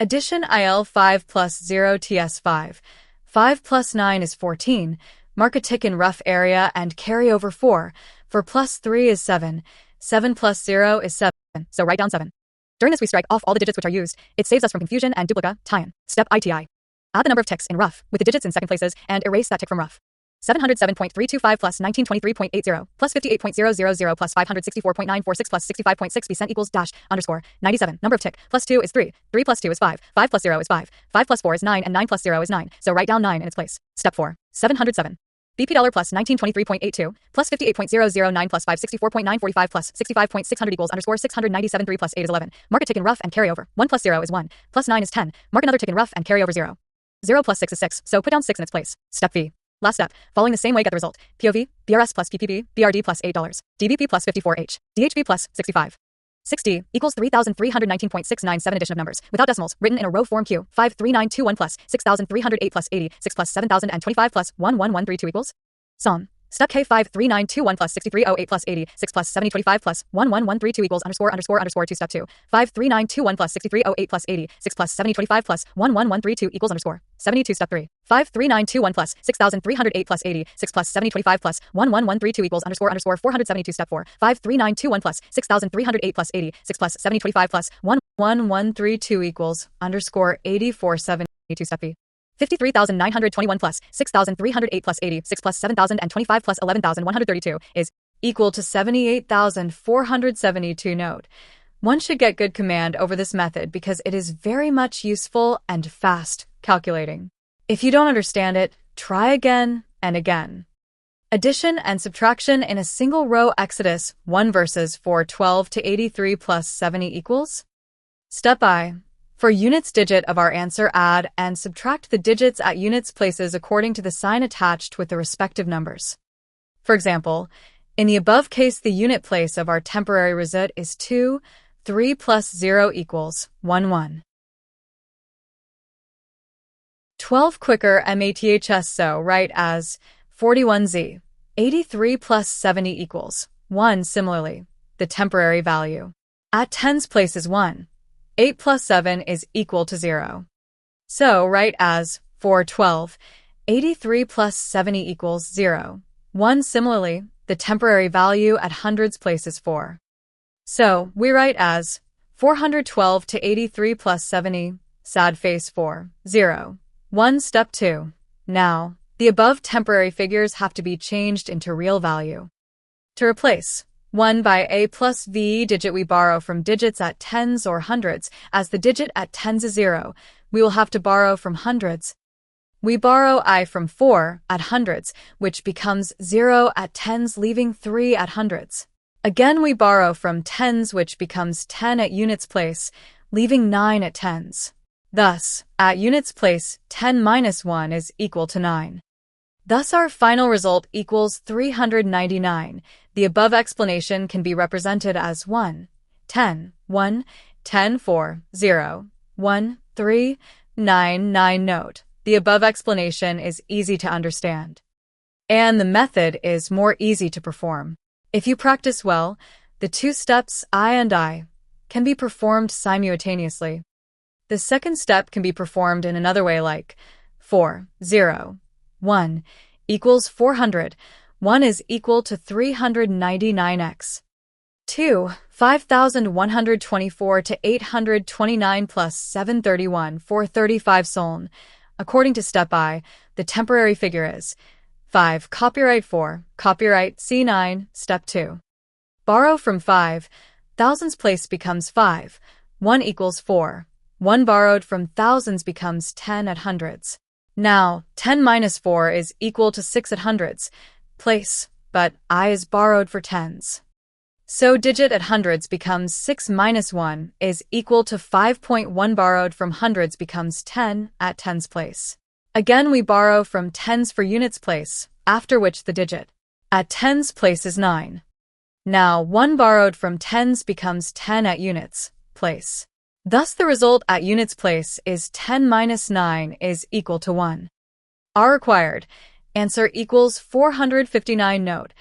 Addition IL 5 plus 0 TS 5. 5 plus 9 is 14. Mark a tick in rough area and carry over 4. 4 plus 3 is 7. 7 plus 0 is 7. So write down 7. During this we strike off all the digits which are used. It saves us from confusion and duplica, tie-in. Step ITI. Add the number of ticks in rough with the digits in second places and erase that tick from rough. 707.325 plus 1923.80 plus 58.000 plus 564.946 plus 65.6% equals dash underscore 97. Number of tick plus 2 is 3. 3 plus 2 is 5. 5 plus 0 is 5. 5 plus 4 is 9 and 9 plus 0 is 9. So write down 9 in its place. Step 4. 707. BP dollar plus 1923.82 plus 58.009 plus 564.945 plus 65.600 equals underscore 697.3 plus 8 is 11. Mark a tick in rough and carry over. 1 plus 0 is 1. Plus 9 is 10. Mark another tick in rough and carry over 0. 0 plus 6 is 6. So put down 6 in its place. Step V. Last step. Following the same way, get the result. POV, BRS plus PPB, BRD plus $8. DBP plus 54H. DHB plus 65. 6D equals 3,319.697 addition of numbers, without decimals, written in a row form Q. 53921 plus 6,308 plus 80, 6 plus 7,025 plus 11132 equals? Sum. Step K 53921 plus 6308 plus 80, 6 plus 7025 plus 11132 equals underscore underscore underscore 2. Step 2. 53921 plus 6308 plus 80, 6 plus 7025 plus 11132 equals underscore 72. Step 3. 53921 plus 6308 plus 80, 6 plus 7025 plus 11132 equals underscore underscore 472. Step 4. 53921 plus 6308 plus 80, 6 plus 7025 plus 11132 equals underscore 8472. Step B. 53,921 plus 6,308 plus 80, 6 plus 7,025 plus 11,132 is equal to 78,472. Note: one should get good command over this method because it is very much useful and fast calculating. If you don't understand it, try again and again. Addition and subtraction in a single row. Exodus 1 verses 4:12 to 83 plus 70 equals? Step I. For units digit of our answer, add and subtract the digits at units places according to the sign attached with the respective numbers. For example, in the above case, the unit place of our temporary result is 2. 3 plus 0 equals 1 1. 12 quicker maths, so write as 41z. 83 plus 70 equals 1. Similarly, the temporary value at tens place is 1. 8 plus 7 is equal to 0. So write as 412. 83 plus 70 equals 0. 1. Similarly, the temporary value at hundreds place is 4. So we write as 412 to 83 plus 70, sad face 4, 0. 1. Step 2. Now, the above temporary figures have to be changed into real value. To replace 1 by a plus v digit, we borrow from digits at tens or hundreds. As the digit at tens is 0, we will have to borrow from hundreds. We borrow I from 4 at hundreds, which becomes 0 at tens, leaving 3 at hundreds. Again, we borrow from tens, which becomes 10 at units place, leaving 9 at tens. Thus, at units place, 10 minus 1 is equal to 9. Thus, our final result equals 399. The above explanation can be represented as 1, 10, 1, 10, 4, 0, 1, 3, 9, 9. Note: the above explanation is easy to understand, and the method is more easy to perform. If you practice well, the two steps I and I can be performed simultaneously. The second step can be performed in another way, like 4, 0, 1 equals 400. 1 is equal to 399x. 2. 5,124 to 829 plus 731, 435 soln. According to step I, the temporary figure is 5. Copyright 4. Copyright C9. Step 2. Borrow from 5. Thousands place becomes 5. 1 equals 4. 1 borrowed from thousands becomes 10 at hundreds. Now, 10 minus 4 is equal to 6 at hundreds place, but I is borrowed for tens. So digit at hundreds becomes 6 minus 1 is equal to 5.1 borrowed from hundreds becomes 10 at tens place. Again, we borrow from tens for units place, after which the digit at tens place is 9. Now, 1 borrowed from tens becomes 10 at units place. Thus, the result at units place is 10 minus 9 is equal to 1. Our required answer equals 459. Note: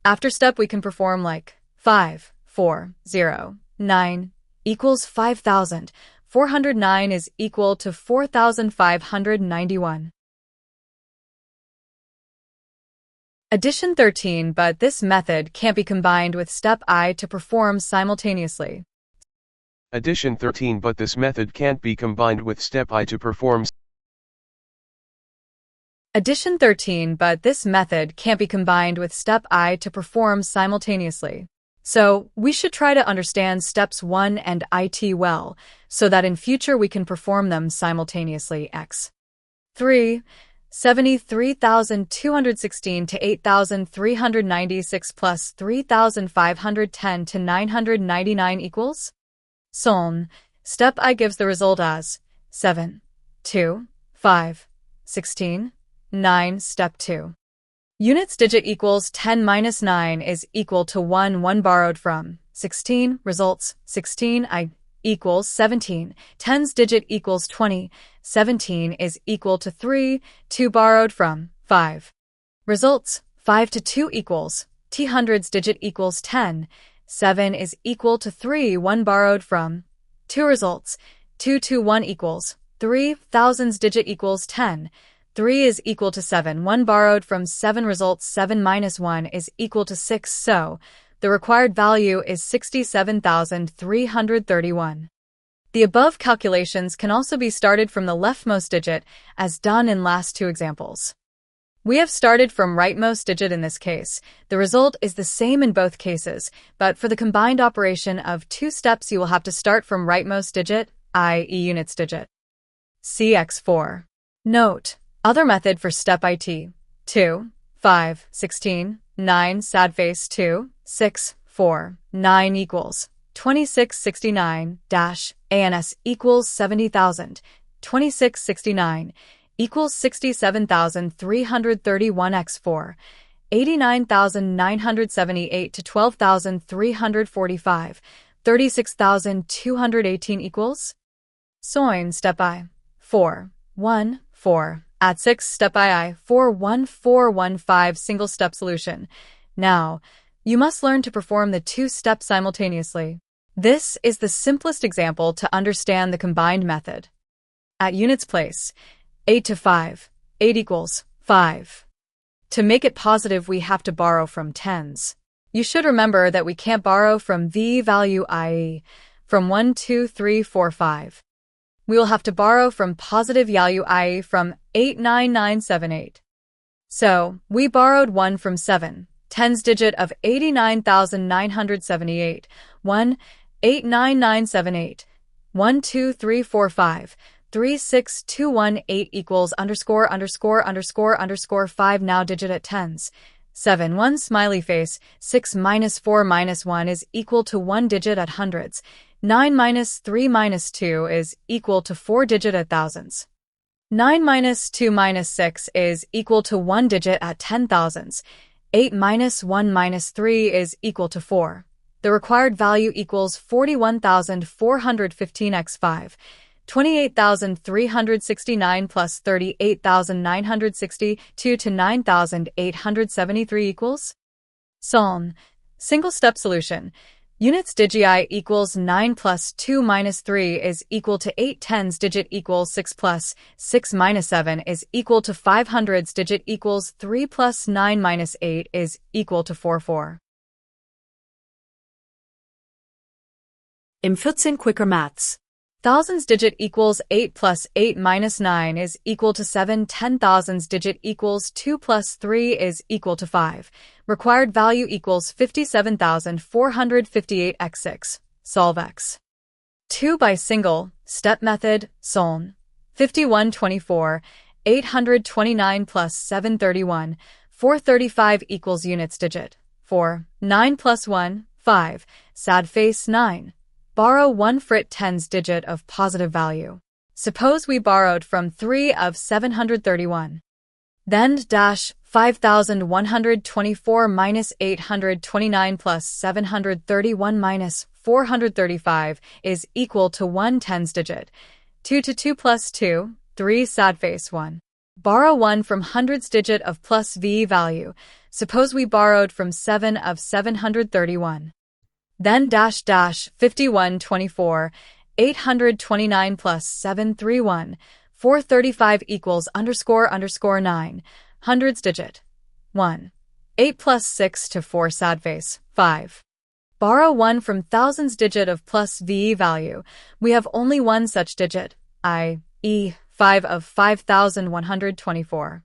after step we can perform like 5, 4, 0, 9 equals 5,000. 409 is equal to 4,591. Addition 13, but this method can't be combined with step I to perform simultaneously. Addition 13, but this method can't be combined with step I to perform. Addition 13, but this method can't be combined with step I to perform simultaneously. So, we should try to understand steps 1 and IT well, so that in future we can perform them simultaneously. X. 3. 73,216 to 8,396 plus 3,510 to 999 equals? Soln. Step I gives the result as 7, 2, 5, 16, 9. Step 2. Units digit equals 10 minus 9 is equal to 1. 1 borrowed from 16. Results 16 I equals 17. 10's digit equals 20. 17 is equal to 3. 2 borrowed from 5. Results 5 to 2 equals T hundreds digit equals 10. 7 is equal to 3. 1 borrowed from 2. Results 2 to 1 equals 3. Thousands digit equals 10. 3 is equal to 7. 1 borrowed from 7. Results 7 minus 1 is equal to 6. So, the required value is 67,331. The above calculations can also be started from the leftmost digit, as done in last two examples. We have started from rightmost digit in this case. The result is the same in both cases, but for the combined operation of two steps you will have to start from rightmost digit, i.e. units digit. CX4. Note. Other method for step IT. 2, 5, 16, 9 sad face 2, 6, 4, 9 equals 2669 dash ANS equals 70,000. 2669 equals 67,331 x4. 89,978 to 12,345. 36,218 equals? Soin step I. 4, 1, 4. At 6 step II 41415 single step solution. Now, you must learn to perform the two steps simultaneously. This is the simplest example to understand the combined method. At units place, 8 to 5, 8 equals 5. To make it positive we have to borrow from tens. You should remember that we can't borrow from V value i.e. from 1, 2, 3, 4, 5. We will have to borrow from positive value i.e. from 89978. So, we borrowed 1 from 7, tens digit of 89,978, 1, 89978, 1, 2, 3, 4, 5, 3, 6, 2, 1, 8 equals underscore underscore underscore underscore 5 now digit at tens. 7, 1 smiley face, 6 minus 4 minus 1 is equal to 1 digit at hundreds. 9 minus 3 minus 2 is equal to 4 digit at thousands. 9 minus 2 minus 6 is equal to 1 digit at 10,000s. 8 minus 1 minus 3 is equal to 4. The required value equals 41,415 x5. 28,369 plus 38,962 to 9,873 equals? Soln. Single step solution. Units digi equals 9 plus 2 minus 3 is equal to 8 tens digit equals 6 plus 6 minus 7 is equal to 5 hundreds digit equals 3 plus 9 minus 8 is equal to 4. Im 14 quicker maths. Thousands digit equals 8 plus 8 minus 9 is equal to 7. 10,000s digit equals 2 plus 3 is equal to 5. Required value equals 57,458 x6. Solve x. 2 by single, step method, Soln. 5124, 829 plus 731, 435 equals units digit. 4, 9 plus 1, 5, sad face 9. Borrow 1 frit tens digit of positive value. Suppose we borrowed from 3 of 731. Then dash 5,124 minus 829 plus 731 minus 435 is equal to 1 tens digit. 2 to 2 plus 2, 3 sad face 1. Borrow 1 from hundreds digit of plus V value. Suppose we borrowed from 7 of 731. Then dash 5124, 829 plus 731, 435 equals _ 9, hundreds digit. 1. 8 plus 6 to 4 sad face, 5. Borrow 1 from thousands digit of plus VE value. We have only one such digit, i.e. 5 of 5,124.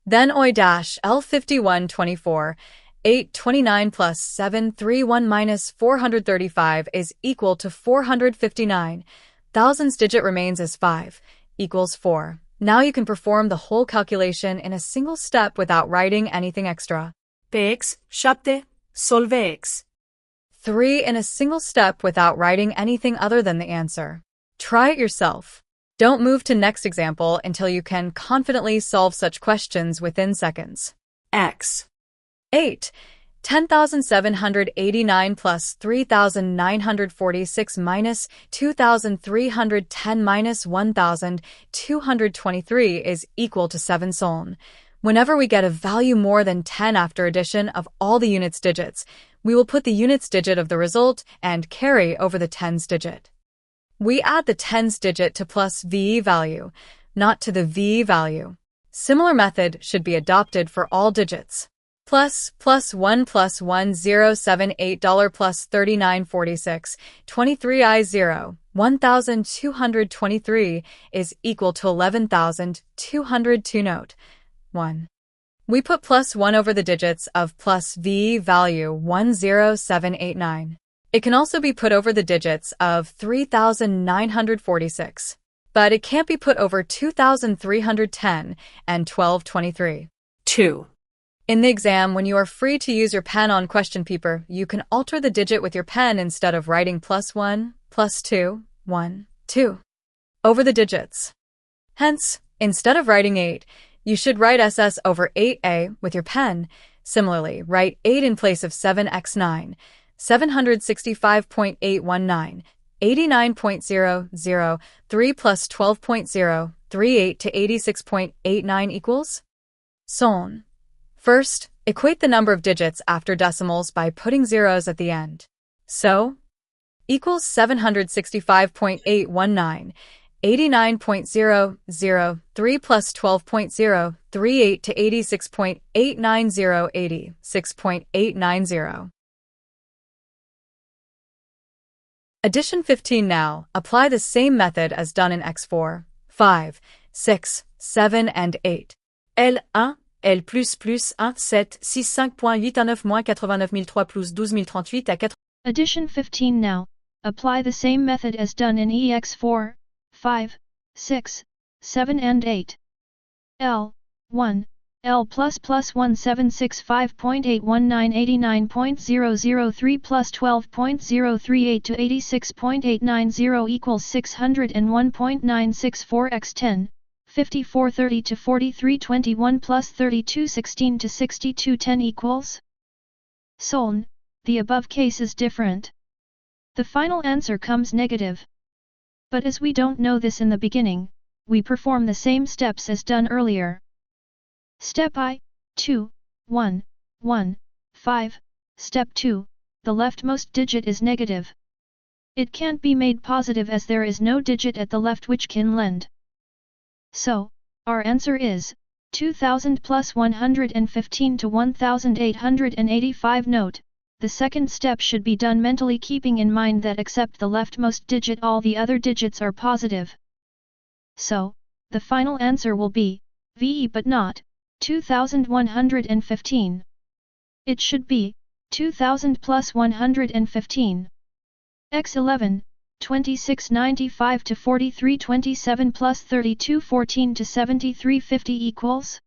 Then L5124, 829 plus 731 minus 435 is equal to 459. Thousands digit remains as 5, equals 4. Now you can perform the whole calculation in a single step without writing anything extra. PX 7, solve X. 3 in a single step without writing anything other than the answer. Try it yourself. Don't move to next example until you can confidently solve such questions within seconds. X. 8. 10,789 plus 3,946 minus 2,310 minus 1,223 is equal to 7 soln. Whenever we get a value more than 10 after addition of all the units digits, we will put the units digit of the result and carry over the tens digit. We add the tens digit to plus VE value, not to the VE value. Similar method should be adopted for all digits. Plus 1 plus $1078 plus 3946, 23I0, 1,223 is equal to 11,202 note. 1. We put plus 1 over the digits of plus VE value 10789. It can also be put over the digits of 3,946, but it can't be put over 2,310 and 1223. 2. In the exam, when you are free to use your pen on question paper, you can alter the digit with your pen instead of writing plus 1, plus 2, 1, 2 over the digits. Hence, instead of writing 8, you should write SS over 8A with your pen. Similarly, write 8 in place of 7x9, 765.819, 89.003 plus 12.038 to 86.89 equals? Soln. First, equate the number of digits after decimals by putting zeros at the end. So, equals 765.819, 89.003 plus 12.038 to 86.890, 86.890. Addition 15 now. Apply the same method as done in X4, 5, 6, 7, and 8. L1, L plus 1, 7, 6, 5.8 moins 89 003 plus 12 038 à 4. Addition 15 now. Apply the same method as done in EX4, 5, 6, 7 and 8. L1, L plus 1765.819 89.003 plus 12.038 to 86.890 equals 601.964 x 10, 5430 to 4321 plus 3216 to 6210 equals? Soln, the above case is different. The final answer comes negative. But as we don't know this in the beginning, we perform the same steps as done earlier. Step I, 2, 1, 1, 5. Step 2, the leftmost digit is negative. It can't be made positive as there is no digit at the left which can lend. So, our answer is 2000 plus 115 to 1885. Note, the second step should be done mentally, keeping in mind that except the leftmost digit all the other digits are positive. So, the final answer will be VE but not 2115. It should be 2000 plus 115. X11, 2695 to 4327 plus 3214 to 7350 equals?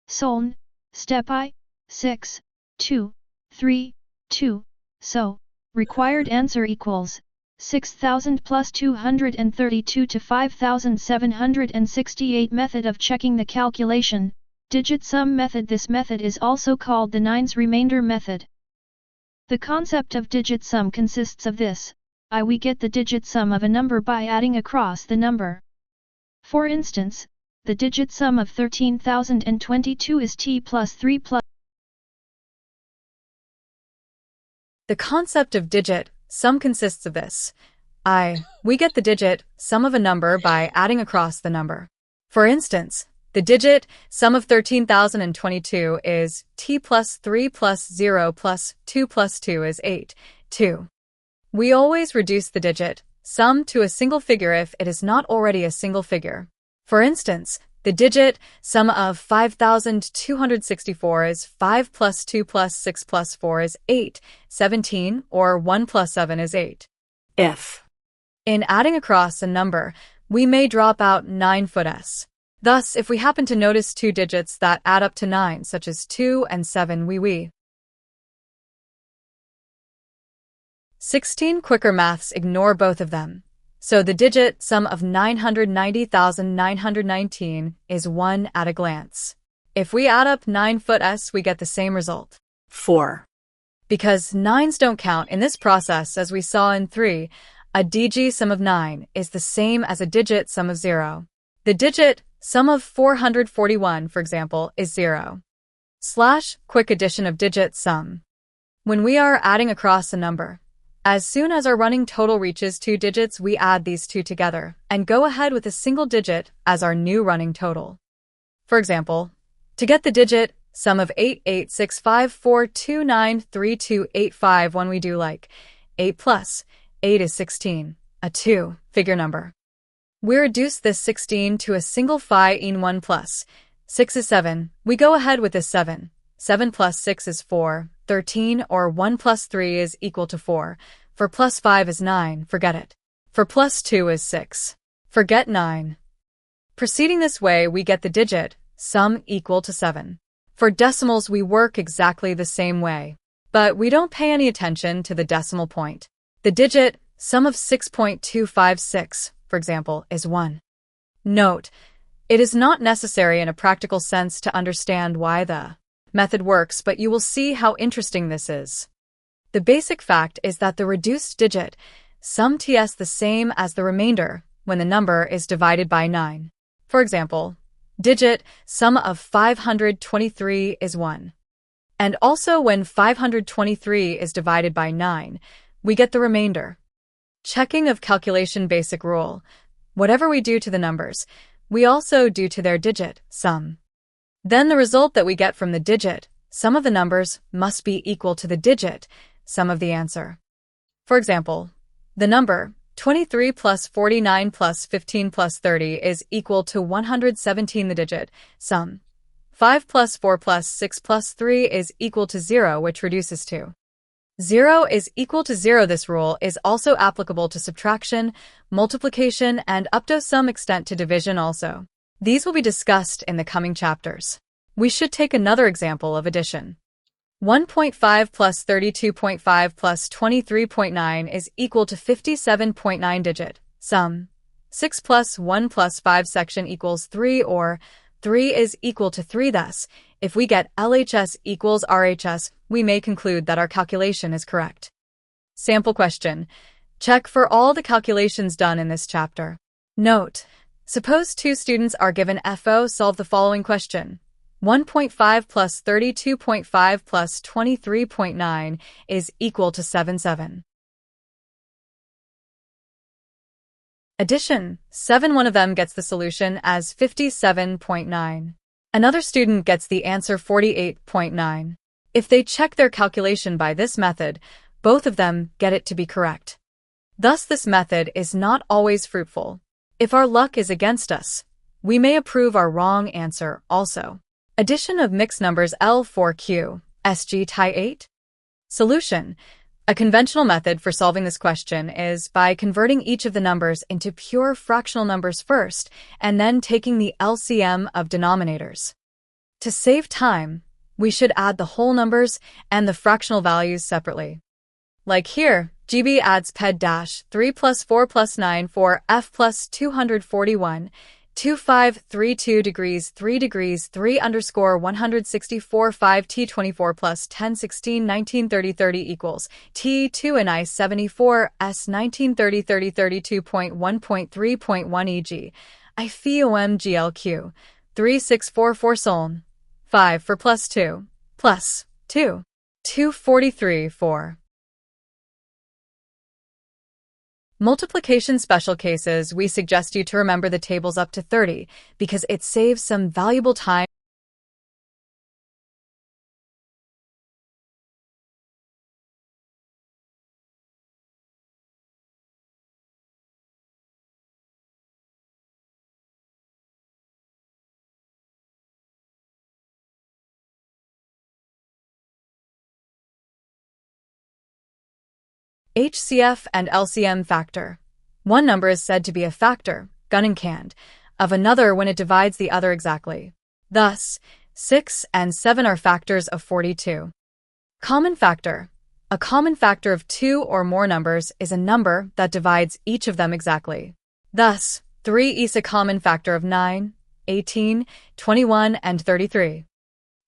Soln, step I, 6, 2, 3, 2, so, required answer equals 6000 plus 232 to 5768. Method of checking the calculation, digit sum method. This method is also called the nines remainder method. The concept of digit sum consists of this. We get the digit sum of a number by adding across the number. For instance, the digit sum of 13,022 is t plus 3 plus. The concept of digit sum consists of this. We get the digit sum of a number by adding across the number. For instance, the digit sum of 13,022 is t plus 3 plus 0 plus 2 plus 2 is 8, 2. We always reduce the digit sum to a single figure if it is not already a single figure. For instance, the digit sum of 5,264 is 5 plus 2 plus 6 plus 4 is 8, 17, or 1 plus 7 is 8. If, in adding across a number, we may drop out 9 foot s. Thus, if we happen to notice two digits that add up to 9, such as 2 and 7, we 16 quicker maths ignore both of them. So the digit sum of 990,919 is 1 at a glance. If we add up 9 foot s, we get the same result. 4. Because 9s don't count in this process as we saw in 3, a DG sum of 9 is the same as a digit sum of 0. The digit sum of 441, for example, is 0. / quick addition of digit sum. When we are adding across a number, as soon as our running total reaches 2 digits, we add these two together and go ahead with a single digit as our new running total. For example, to get the digit sum of 88654293285 when we do like 8 plus 8 is 16, a 2-figure number. We reduce this 16 to a single phi in 1 plus 6 is 7. We go ahead with this 7. 7 plus 6 is 4, 13, or 1 plus 3 is equal to 4. For plus 5 is 9, forget it. For plus 2 is 6. Forget 9. Proceeding this way, we get the digit sum equal to 7. For decimals, we work exactly the same way, but we don't pay any attention to the decimal point. The digit sum of 6.256, for example, is 1. Note, it is not necessary in a practical sense to understand why the method works, but you will see how interesting this is. The basic fact is that the reduced digit sum is the same as the remainder when the number is divided by 9. For example, digit sum of 523 is 1. And also when 523 is divided by 9, we get the remainder. Checking of calculation basic rule. Whatever we do to the numbers, we also do to their digit sum. Then the result that we get from the digit sum of the numbers must be equal to the digit sum of the answer. For example, the number 23 plus 49 plus 15 plus 30 is equal to 117. The digit sum 5 plus 4 plus 6 plus 3 is equal to 0, which reduces to 0 is equal to 0. This rule is also applicable to subtraction, multiplication, and up to some extent to division also. These will be discussed in the coming chapters. We should take another example of addition. 1.5 plus 32.5 plus 23.9 is equal to 57.9. Digit sum 6 plus 1 plus 5 section equals 3, or 3 is equal to 3. Thus, if we get LHS equals RHS, we may conclude that our calculation is correct. Sample question. Check for all the calculations done in this chapter. Note, suppose two students are given FO. Solve the following question. 1.5 plus 32.5 plus 23.9 is equal to 7. Addition. 7. One of them gets the solution as 57.9. Another student gets the answer 48.9. If they check their calculation by this method, both of them get it to be correct. Thus, this method is not always fruitful. If our luck is against us, we may approve our wrong answer also. Addition of mixed numbers L4Q, SG Tie 8? Solution. A conventional method for solving this question is by converting each of the numbers into pure fractional numbers first and then taking the LCM of denominators. To save time, we should add the whole numbers and the fractional values separately. Like here, GB adds PED-3 plus 4 plus 9 for F plus 241, 2532 degrees 3 degrees 3 underscore 164 5 T24 plus 10 16 19 30 30 equals T2 and I 74 S 19 30 30 32.1.3.1 e.g. I FIOM GLQ 3644 Soln 5 for plus 2 243 4 Multiplication special cases, we suggest you to remember the tables up to 30 because it saves some valuable time. HCF and LCM factor. One number is said to be a factor, gun and canned, of another when it divides the other exactly. Thus, 6 and 7 are factors of 42. Common factor. A common factor of two or more numbers is a number that divides each of them exactly. Thus, 3 is a common factor of 9, 18, 21, and 33.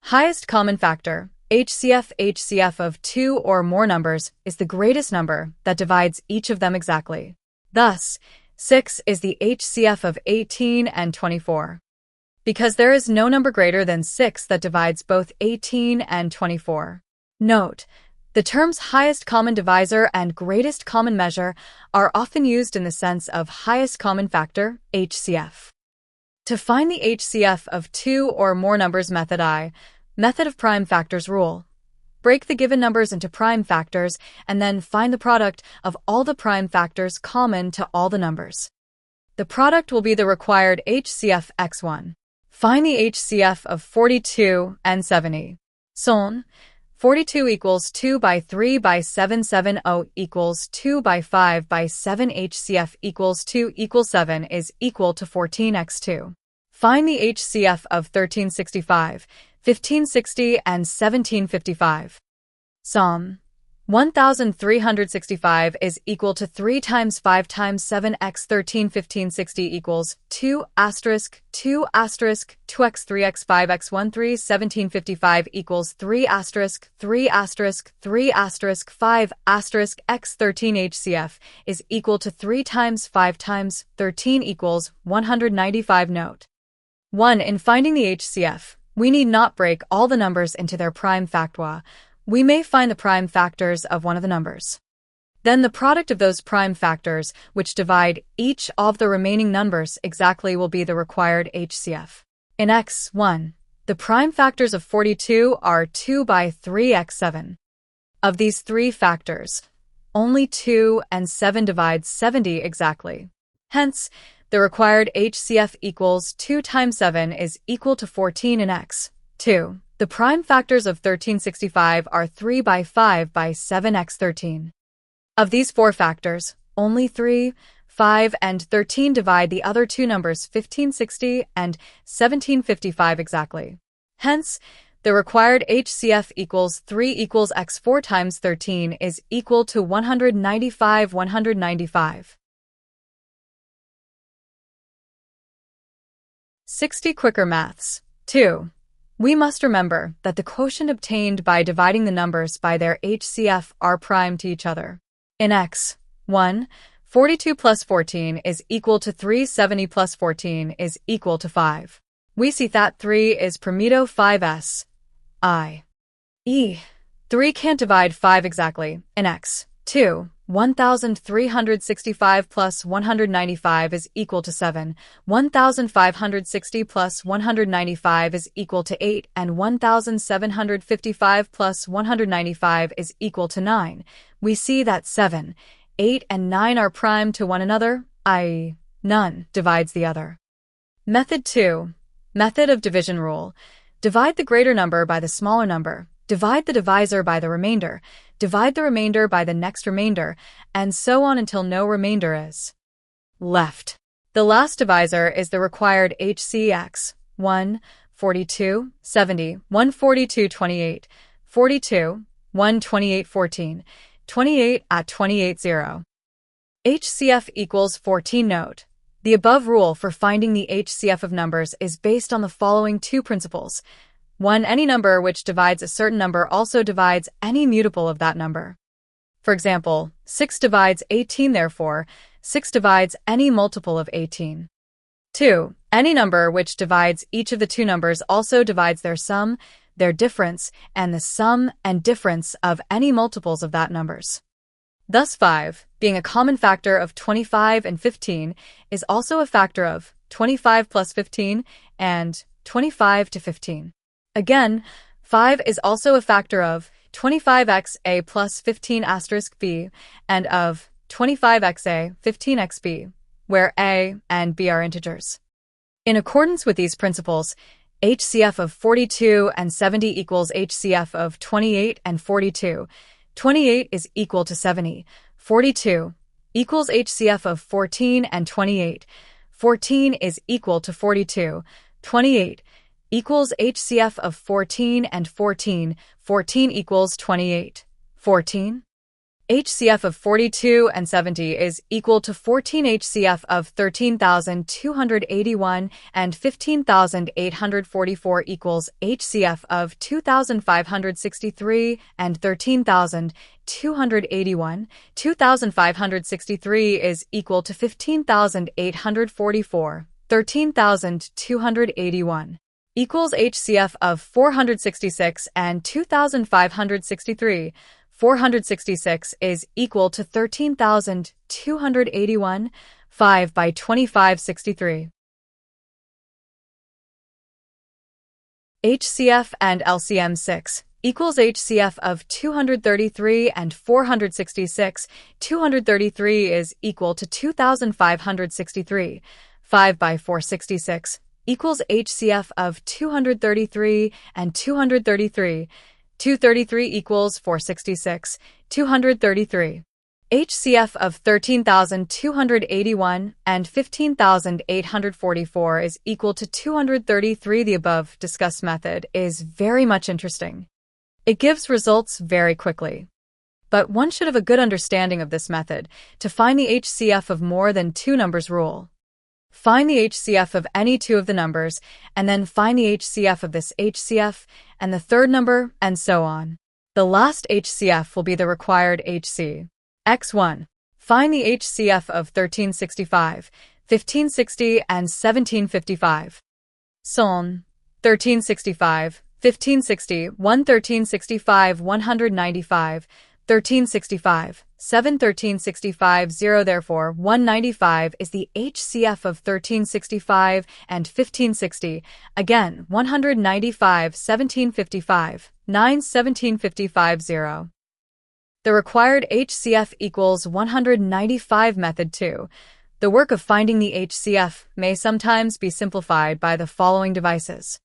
Highest common factor. HCF of two or more numbers is the greatest number that divides each of them exactly. Thus, 6 is the HCF of 18 and 24. Because there is no number greater than 6 that divides both 18 and 24. Note, the terms highest common divisor and greatest common measure are often used in the sense of highest common factor, HCF. To find the HCF of two or more numbers, method I. Method of prime factors rule. Break the given numbers into prime factors and then find the product of all the prime factors common to all the numbers. The product will be the required HCF x1. Find the HCF of 42 and 70. Son, 42 equals 2 by 3 by 7 70 equals 2 by 5 by 7 HCF equals 2 equals 7 is equal to 14x2. Find the HCF of 1365, 1560, and 1755. Sum. 1365 is equal to 3 times 5 times 7x 13 1560 equals 2 asterisk 2 asterisk 2x 3x 5x 13 1755 equals 3 asterisk 3 asterisk 3 asterisk 5 asterisk x 13 HCF is equal to 3 times 5 times 13 equals 195. Note 1. In finding the HCF, we need not break all the numbers into their prime factor. We may find the prime factors of one of the numbers. Then the product of those prime factors, which divide each of the remaining numbers exactly, will be the required HCF. In x1, the prime factors of 42 are 2 by 3x7. Of these three factors, only 2 and 7 divide 70 exactly. Hence, the required HCF equals 2 times 7 is equal to 14 in x2. The prime factors of 1365 are 3 by 5 by 7x13. Of these four factors, only 3, 5, and 13 divide the other two numbers 1560 and 1755 exactly. Hence, the required HCF equals 3 equals x4 times 13 is equal to 195. 60 quicker maths. 2. We must remember that the quotient obtained by dividing the numbers by their HCF are prime to each other. In x1, 42 plus 14 is equal to 3, 70 plus 14 is equal to 5. We see that 3 is primito 5s. 3 can't divide 5 exactly. In x2, 1365 plus 195 is equal to 7, 1560 plus 195 is equal to 8, and 1755 plus 195 is equal to 9. We see that 7, 8, and 9 are prime to one another, i.e., none divides the other. Method 2. Method of division rule. Divide the greater number by the smaller number. Divide the divisor by the remainder. Divide the remainder by the next remainder, and so on until no remainder is left. The last divisor is the required HCX. 1, 42, 70, 142, 28, 42, 128, 14, 28 at 28, 0. HCF equals 14. Note, the above rule for finding the HCF of numbers is based on the following two principles. 1. Any number which divides a certain number also divides any mutable of that number. For example, 6 divides 18, therefore, 6 divides any multiple of 18. 2. Any number which divides each of the two numbers also divides their sum, their difference, and the sum and difference of any multiples of that numbers. Thus 5, being a common factor of 25 and 15, is also a factor of 25 plus 15 and 25 to 15. Again, 5 is also a factor of 25xa plus 15 asterisk b and of 25xa 15xb, where a and b are integers. In accordance with these principles, HCF of 42 and 70 equals HCF of 28 and 42. 28 is equal to 70. 42 equals HCF of 14 and 28. 14 is equal to 42. 28 equals HCF of 14 and 14. 14 equals 28. 14. HCF of 42 and 70 is equal to 14 HCF of 13,281 and 15,844 equals HCF of 2,563 and 13,281. 2,563 is equal to 15,844. 13,281 equals HCF of 466 and 2,563. 466 is equal to 13,281, 5 by 2563. HCF and LCM 6 equals HCF of 233 and 466. 233 is equal to 2,563. 5 by 466 equals HCF of 233 and 233. 233 equals 466. 233. HCF of 13,281 and 15,844 is equal to 233. The above discussed method is very much interesting. It gives results very quickly. But one should have a good understanding of this method to find the HCF of more than two numbers rule. Find the HCF of any two of the numbers, and then find the HCF of this HCF and the third number, and so on. The last HCF will be the required HC. X1. Find the HCF of 1365, 1560, and 1755. Son. 1365, 1560, 1365, 195, 1365, 7 1365 0. Therefore, 195 is the HCF of 1365 and 1560. Again, 195, 1755, 9 1755 0. The required HCF equals 195. Method 2. The work of finding the HCF may sometimes be simplified by the following devices.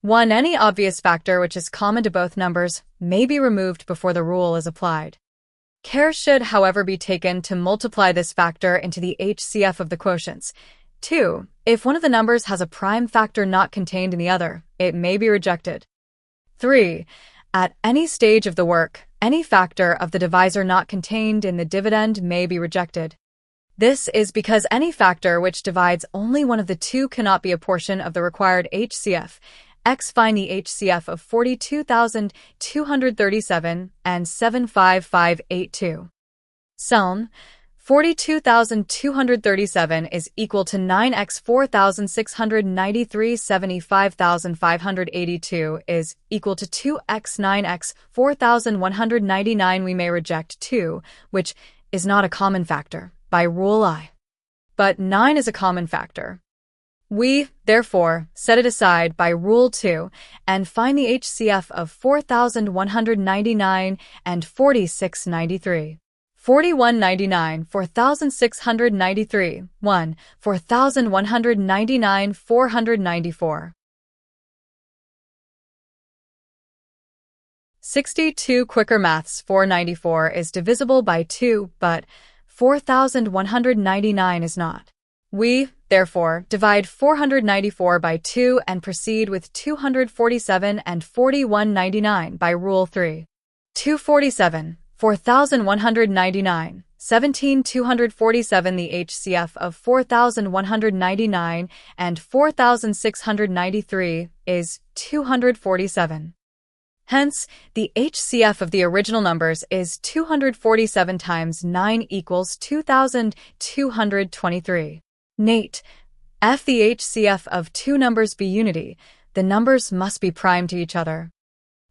1. Any obvious factor which is common to both numbers may be removed before the rule is applied. Care should, however, be taken to multiply this factor into the HCF of the quotients. 2. If one of the numbers has a prime factor not contained in the other, it may be rejected. 3. At any stage of the work, any factor of the divisor not contained in the dividend may be rejected. This is because any factor which divides only one of the two cannot be a portion of the required HCF. X. Find the HCF of 42,237 and 75582. Seln. 42,237 is equal to 9x 4,693 75,582 is equal to 2x 9x 4,199. We may reject 2, which is not a common factor, by Rule I. But 9 is a common factor. We, therefore, set it aside by Rule 2 and find the HCF of 4,199 and 4693. 4199, 4,693, 1, 4,199, 494. 62 Quicker Maths 494 is divisible by 2, but 4,199 is not. We, therefore, divide 494 by 2 and proceed with 247 and 4199 by Rule 3. 247, 4,199, 17,247. The HCF of 4,199 and 4,693 is 247. Hence, the HCF of the original numbers is 247 times 9 equals 2,223. Nate. F. The HCF of two numbers be unity, the numbers must be prime to each other.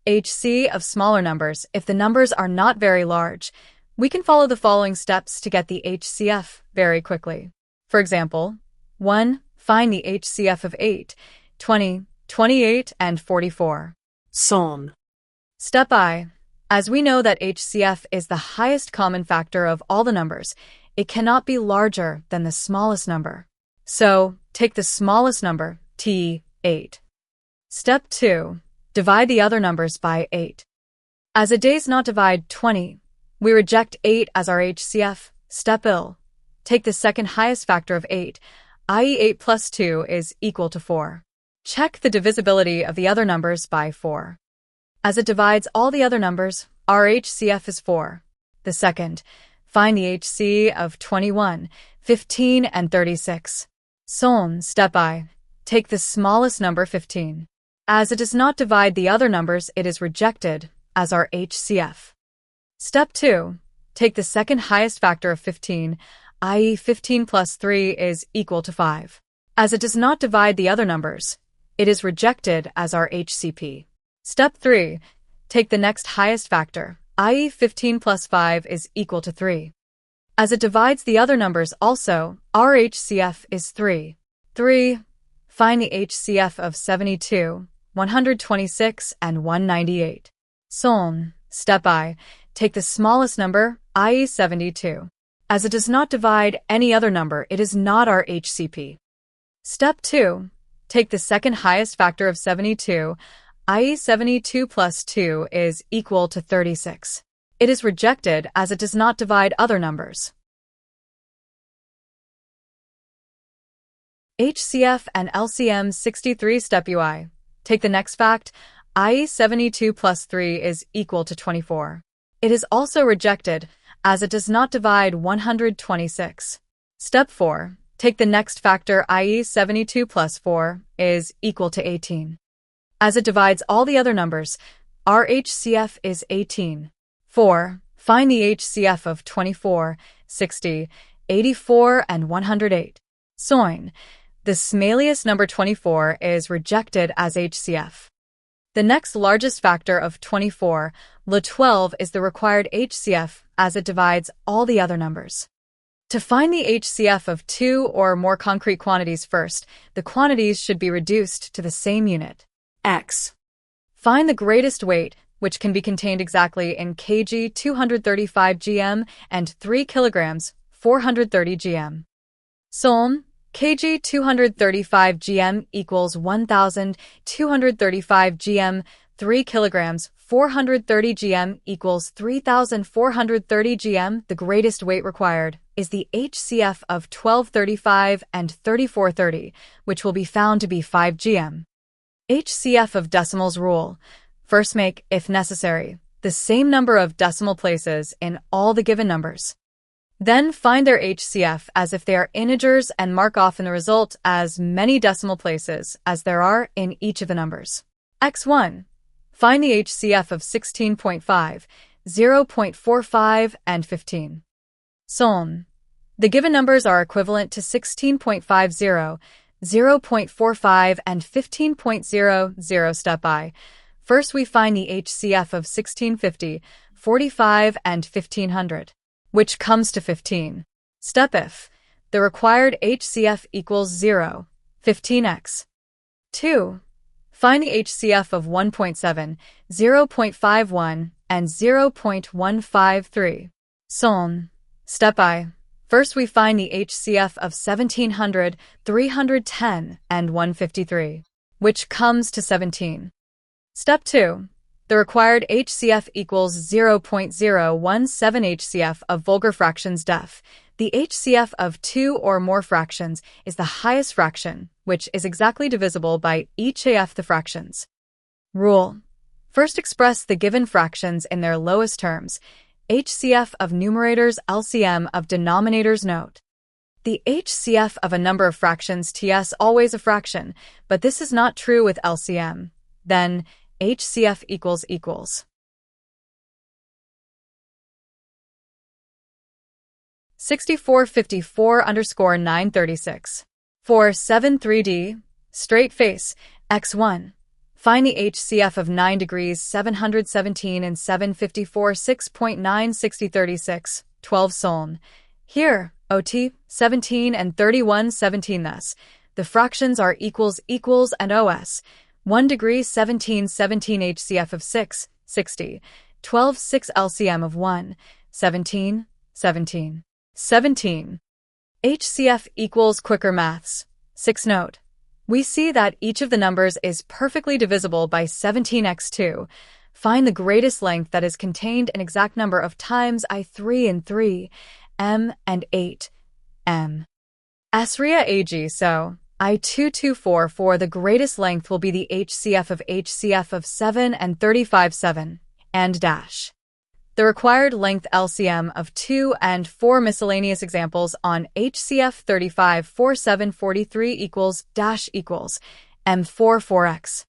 HC of smaller numbers, if the numbers are not very large, We can follow the following steps to get the HCF very quickly. For example, 1. Find the HCF of 8, 20, 28, and 44. Son. Step I. As we know that HCF is the highest common factor of all the numbers, it cannot be larger than the smallest number. So, take the smallest number, t, 8. Step 2. Divide the other numbers by 8. As it does not divide 20, we reject 8 as our HCF. Step I. Take the second highest factor of 8, i.e. 8 plus 2 is equal to 4. Check the divisibility of the other numbers by 4. As it divides all the other numbers, our HCF is 4. The second, find the HC of 21, 15, and 36. Step I. Take the smallest number 15. As it does not divide the other numbers, it is rejected as our HCF. Step 2. Take the second highest factor of 15, i.e. 15 plus 3 is equal to 5. As it does not divide the other numbers, it is rejected as our HCP. Step 3. Take the next highest factor, i.e. 15 plus 5 is equal to 3. As it divides the other numbers also, our HCF is 3. 3. Find the HCF of 72, 126, and 198. Step I. Take the smallest number, i.e. 72. As it does not divide any other number, it is not our HCP. Step 2. Take the second highest factor of 72, i.e. 72 plus 2 is equal to 36. It is rejected as it does not divide other numbers. HCF and LCM 63 Step UI. Take the next fact, i.e. 72 plus 3 is equal to 24. It is also rejected as it does not divide 126. Step 4. Take the next factor, i.e. 72 plus 4 is equal to 18. As it divides all the other numbers, our HCF is 18. 4. Find the HCF of 24, 60, 84, and 108. The smallest number 24 is rejected as HCF. The next largest factor of 24, Le12, is the required HCF as it divides all the other numbers. To find the HCF of two or more concrete quantities first, the quantities should be reduced to the same unit. X. Find the greatest weight, which can be contained exactly in kg 235 gm and 3 kilograms 430 gm. Kg 235 gm equals 1,235 gm, 3 kilograms 430 gm equals 3,430 gm. The greatest weight required is the HCF of 1235 and 3430, which will be found to be 5 gm. HCF of decimals rule. First make, if necessary, the same number of decimal places in all the given numbers. Then find their HCF as if they are integers and mark off in the result as many decimal places as there are in each of the numbers. X1. Find the HCF of 16.5, 0.45, and 15. The given numbers are equivalent to 16.50, 0.45, and 15.00. Step I. First we find the HCF of 1650, 45, and 1500, which comes to 15. Step if. The required HCF equals 0, 15x. 2. Find the HCF of 1.7, 0.51, and 0.153. Step I. First we find the HCF of 1700, 310, and 153, which comes to 17. Step 2. The required HCF equals 0.017 HCF of vulgar fractions def. The HCF of two or more fractions is the highest fraction, which is exactly divisible by each AF the fractions. Rule. First express the given fractions in their lowest terms. HCF of numerators, LCM of denominators. Note. The HCF of a number of fractions TS always a fraction, but this is not true with LCM. Then, HCF equals 6454_936. 473D, straight face, X1. Find the HCF of 9 degrees 717 and 754 6.9 60 36 12 Soln. Here, OT 17 and 31 17 thus. The fractions are equals and OS. 1 degree 17 17 HCF of 6 60 12 6 LCM of 1 17 17 17. HCF equals quicker maths. 6 Note. We see that each of the numbers is perfectly divisible by 17x2. Find the greatest length that is contained an exact number of times I3 and 3, m and 8, m. Asriya AG so, I224 for the greatest length will be the HCF of 7 and 35 7, and dash. The required length LCM of 2 and 4 miscellaneous examples on HCF 35 4 7 43 equals M4 4x.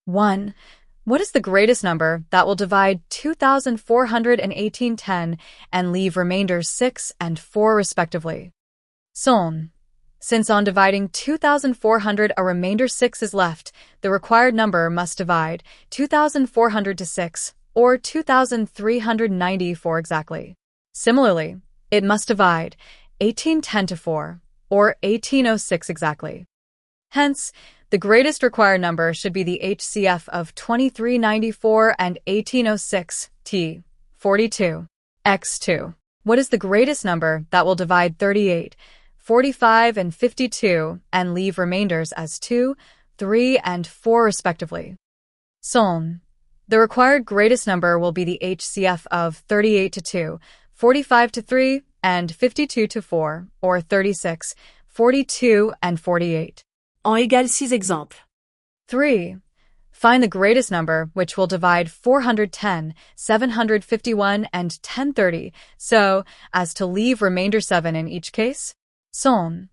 1. What is the greatest number that will divide 2,418 10 and leave remainders 6 and 4 respectively? Soln. Since on dividing 2,400 a remainder 6 is left, the required number must divide 2,400 to 6, or 2,394 exactly. Similarly, it must divide 1810 to 4, or 1806 exactly. Hence, the greatest required number should be the HCF of 2394 and 1806, t. 42. x2. What is the greatest number that will divide 38, 45 and 52 and leave remainders as 2, 3 and 4 respectively? Soln. The required greatest number will be the HCF of 38 to 2, 45 to 3, and 52 to 4, or 36, 42, and 48. En égale 6 exemples. 3. Find the greatest number which will divide 410, 751, and 1030, so as to leave remainder 7 in each case. Soln.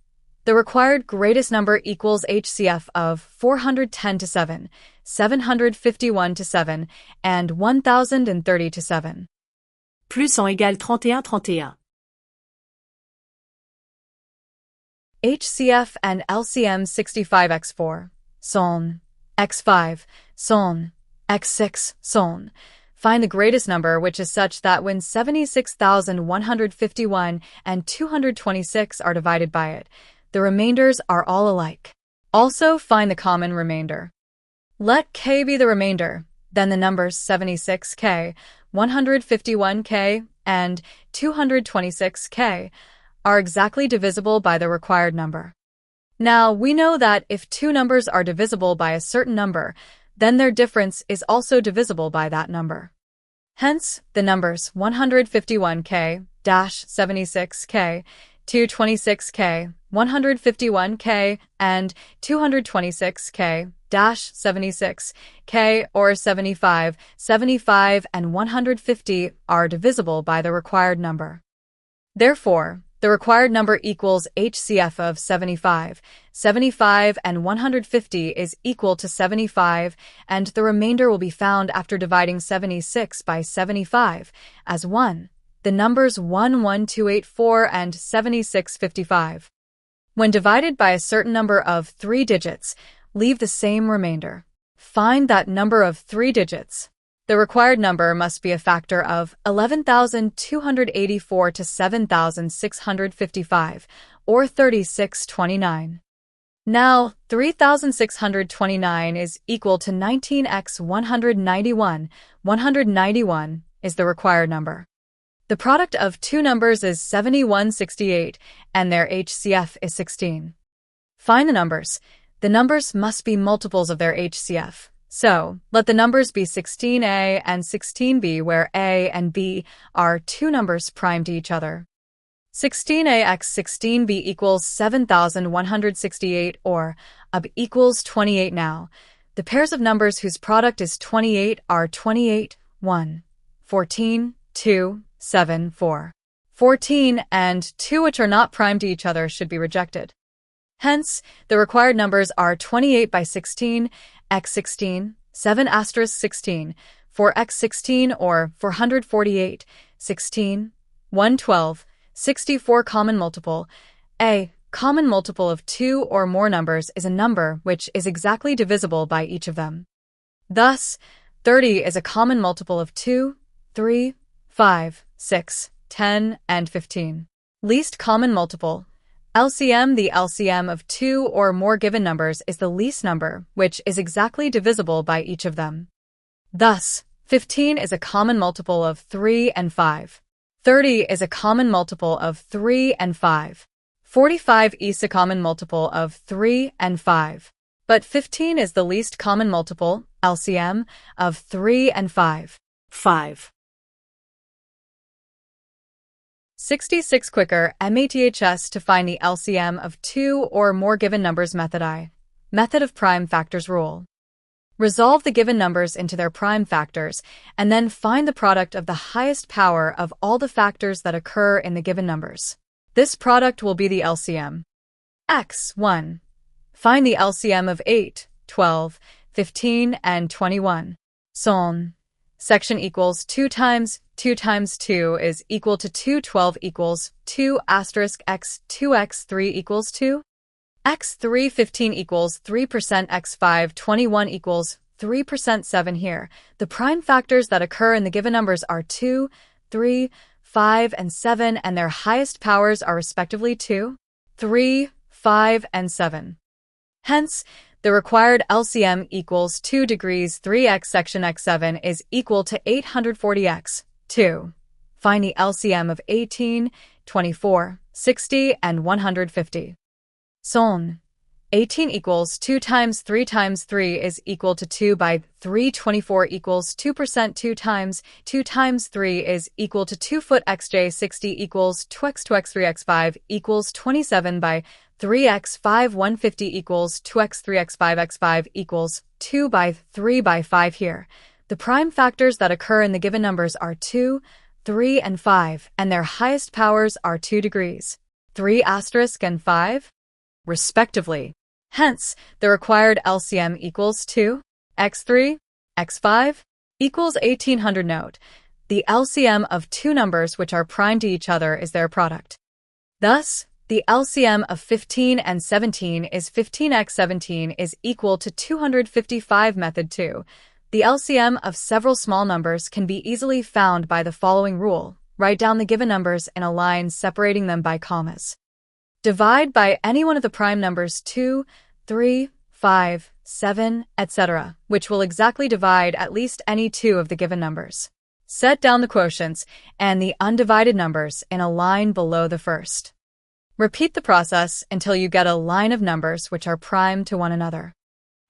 The required greatest number equals HCF of 410 to 7, 751 to 7, and 1030 to 7. Plus en égale 31 31. HCF and LCM 65x4, Soln. x5, Soln. x6, Soln. Find the greatest number which is such that when 76,151 and 226 are divided by it, the remainders are all alike. Also find the common remainder. Let k be the remainder, then the numbers 76k, 151k, and 226k are exactly divisible by the required number. Now, we know that if two numbers are divisible by a certain number, then their difference is also divisible by that number. Hence, the numbers 151k, 76k, 226k, 151k, and 226k, 76k, or 75, 75, and 150 are divisible by the required number. Therefore, the required number equals HCF of 75, 75 and 150 is equal to 75, and the remainder will be found after dividing 76 by 75 as 1, the numbers 11284 and 7655. When divided by a certain number of 3 digits, leave the same remainder. Find that number of 3 digits. The required number must be a factor of 11,284 to 7,655, or 3629. Now, 3,629 is equal to 19x 191. 191 is the required number. The product of two numbers is 7168, and their HCF is 16. Find the numbers. The numbers must be multiples of their HCF. So, let the numbers be 16a and 16b, where a and b are two numbers prime to each other. 16a x 16b equals 7,168, or AB equals 28 now. The pairs of numbers whose product is 28 are 28, 1, 14, 2, 7, 4. 14 and 2 which are not prime to each other should be rejected. Hence, the required numbers are 28 by 16, x 16, 7 asterisk 16, 4x 16 or 448, 16, 112, 64 common multiple. A common multiple of two or more numbers is a number which is exactly divisible by each of them. Thus, 30 is a common multiple of 2, 3, 5, 6, 10, and 15. Least common multiple. LCM. The LCM of two or more given numbers is the least number, which is exactly divisible by each of them. Thus, 15 is a common multiple of 3 and 5. 30 is a common multiple of 3 and 5. 45 is a common multiple of 3 and 5. But 15 is the least common multiple, LCM, of 3 and 5. 5. 66 quicker maths to find the LCM of two or more given numbers. Method I. Method of prime factors rule. Resolve the given numbers into their prime factors, and then find the product of the highest power of all the factors that occur in the given numbers. This product will be the LCM. X. 1. Find the LCM of 8, 12, 15, and 21. So on. Section equals 2 times 2 times 2 is equal to 2. 12 equals 2 asterisk x. 2x3 equals 2. x3 15 equals 3%. x5 21 equals 3%. 7 here. The prime factors that occur in the given numbers are 2, 3, 5, and 7, and their highest powers are respectively 2, 3, 5, and 7. Hence, the required LCM equals 2 degrees 3x. Section x7 is equal to 840x. 2. Find the LCM of 18, 24, 60, and 150. So on. 18 equals 2 times 3 times 3 is equal to 2 by 3. 24 equals 2%. 2 times 3 is equal to 2 foot. xj 60 equals 2x. 2x 3x5 equals 27 by 3x5. 150 equals 2x 3x5. x5 equals 2 by 3 by 5 here. The prime factors that occur in the given numbers are 2, 3, and 5, and their highest powers are 2 degrees, 3 asterisk and 5, respectively. Hence, the required LCM equals 2, x3, x5, equals 1800. Note, the LCM of two numbers which are prime to each other is their product. Thus, the LCM of 15 and 17 is 15x. 17 is equal to 255. Method 2. The LCM of several small numbers can be easily found by the following rule. Write down the given numbers in a line separating them by commas. Divide by any one of the prime numbers 2, 3, 5, 7, etc., which will exactly divide at least any two of the given numbers. Set down the quotients and the undivided numbers in a line below the first. Repeat the process until you get a line of numbers which are prime to one another.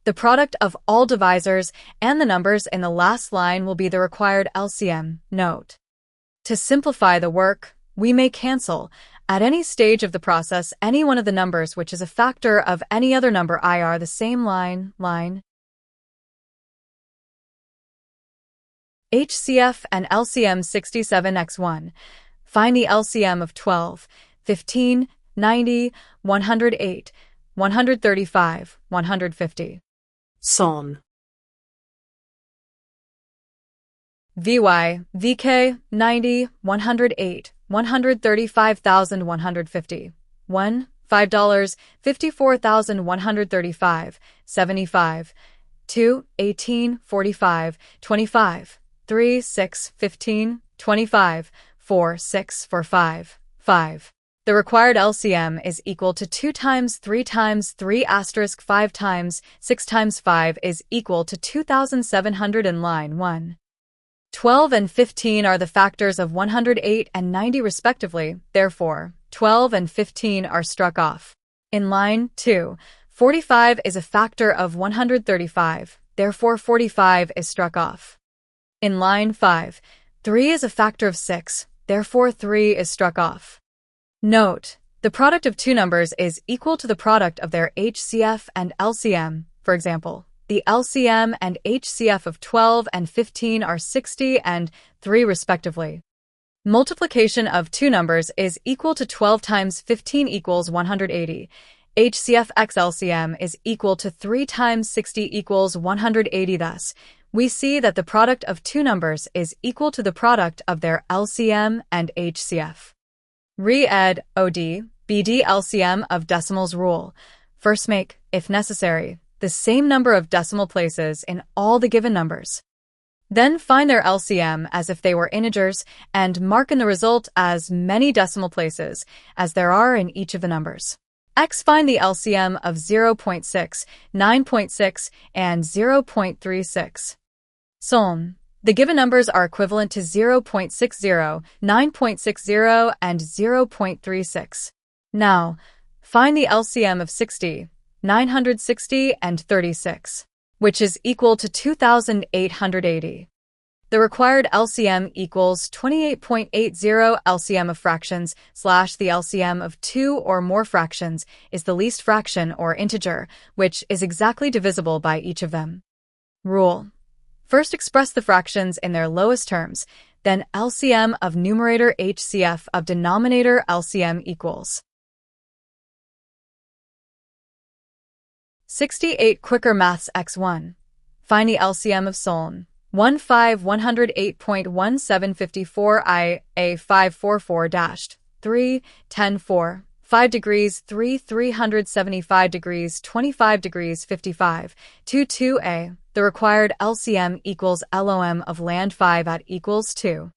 The product of all divisors and the numbers in the last line will be the required LCM. Note: to simplify the work, we may cancel, at any stage of the process, any one of the numbers which is a factor of any other number ir. The same line. HCF and LCM 67x1. Find the LCM of 12, 15, 90, 108, 135, 150. Son. VY, VK, 90, 108, 135,150. 1, $5, 54,135, 75. 2, 18, 45, 25. 3, 6, 15, 25. 4, 6, 4, 5, 5. The required LCM is equal to 2 times 3 times 3 asterisk 5 times 6 times 5 is equal to 2,700 in line 1. 12 and 15 are the factors of 108 and 90 respectively, therefore, 12 and 15 are struck off. In line 2, 45 is a factor of 135, therefore 45 is struck off. In line 5, 3 is a factor of 6, therefore 3 is struck off. Note: the product of two numbers is equal to the product of their HCF and LCM. For example, the LCM and HCF of 12 and 15 are 60 and 3 respectively. Multiplication of two numbers is equal to 12 times 15 equals 180. HCF x LCM is equal to 3 times 60 equals 180. Thus, we see that the product of two numbers is equal to the product of their LCM and HCF. Re-ed. OD. BD LCM of decimals rule. First make, if necessary, the same number of decimal places in all the given numbers. Then find their LCM as if they were integers and mark in the result as many decimal places as there are in each of the numbers. X, find the LCM of 0.6, 9.6, and 0.36. Soln. The given numbers are equivalent to 0.60, 9.60, and 0.36. Now, find the LCM of 60, 960, and 36, which is equal to 2,880. The required LCM equals 28.80. LCM of fractions / the LCM of two or more fractions is the least fraction or integer, which is exactly divisible by each of them. Rule. First express the fractions in their lowest terms, then LCM of numerator HCF of denominator LCM equals 68. Quicker Maths X1. Find the LCM of Soln. 108.1754 IA 544-3, 10-4, 5 degrees 3, 375 degrees 25 degrees 55, 22A. The required LCM equals LOM of land 5 at equals 2.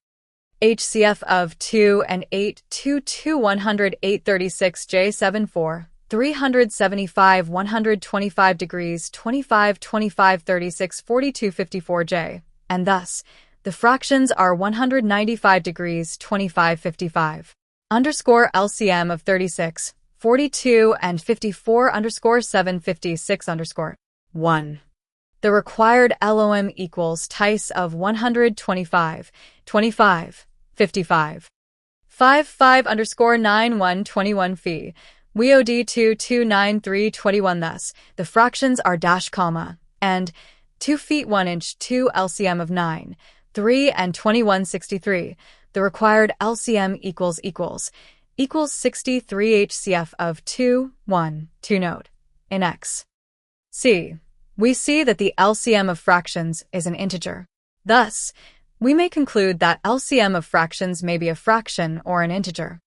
HCF of 2 and 8, 2, 2, 108, 36, J7, 4, 375, 125 degrees 25, 25, 36, 42, 54, J. And thus, the fractions are 195 degrees 25, 55. Underscore LCM of 36, 42, and 54 underscore 756 underscore 1. The required LOM equals TICE of 125, 25, 55. 55 underscore 91, 21 phi. WEOD 229321. Thus, the fractions are dash comma, and 2 feet 1 inch 2 LCM of 9, 3, and 2163. The required LCM equals 63 HCF of 2, 1, 2. Note. In X. C. We see that the LCM of fractions is an integer. Thus, we may conclude that LCM of fractions may be a fraction or an integer.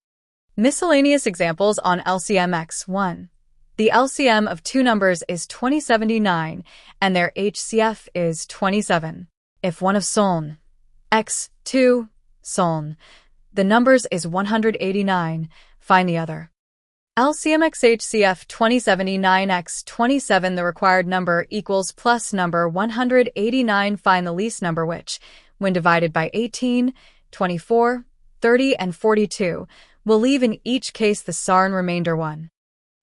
Miscellaneous examples on LCM X1. The LCM of two numbers is 2079, and their HCF is 27. If one of Soln, X2, Soln, the numbers is 189, find the other. LCM X HCF 2079 X 27. The required number equals plus number 189. Find the least number which, when divided by 18, 24, 30, and 42, will leave in each case the Sarn remainder 1.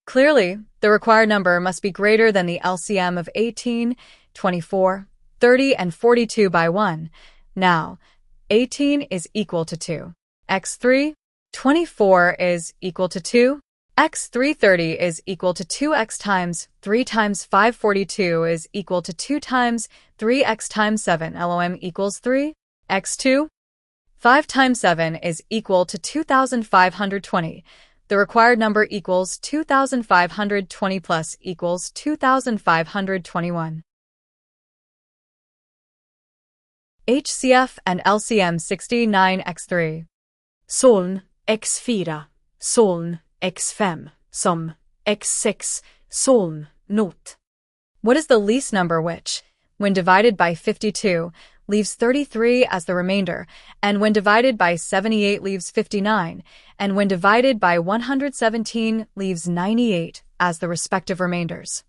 Clearly, the required number must be greater than the LCM of 18, 24, 30, and 42 by 1. Now, 18 is equal to 2. X3, 24 is equal to 2. X330 is equal to 2x times 3 times 542 is equal to 2 times 3x times 7. LOM equals 3. X2, 5 times 7 is equal to 2,520. The required number equals 2,520 plus equals 2,521. HCF and LCM 69x3. Soln, X4, Soln, X5, som, X6, Soln, note. What is the least number which, when divided by 52, leaves 33 as the remainder, and when divided by 78 leaves 59, and when divided by 117 leaves 98 as the respective remainders?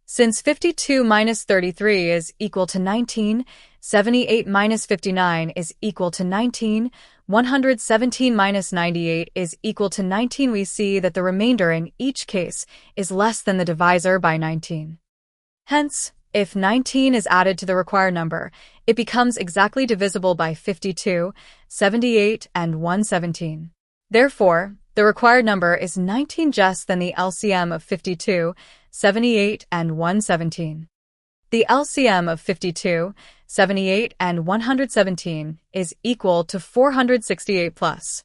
Since 52 minus 33 is equal to 19, 78 minus 59 is equal to 19, 117 minus 98 is equal to 19, we see that the remainder in each case is less than the divisor by 19. Hence, if 19 is added to the required number, it becomes exactly divisible by 52, 78, and 117. Therefore, the required number is 19 just than the LCM of 52, 78, and 117. The LCM of 52, 78, and 117 is equal to 468 plus.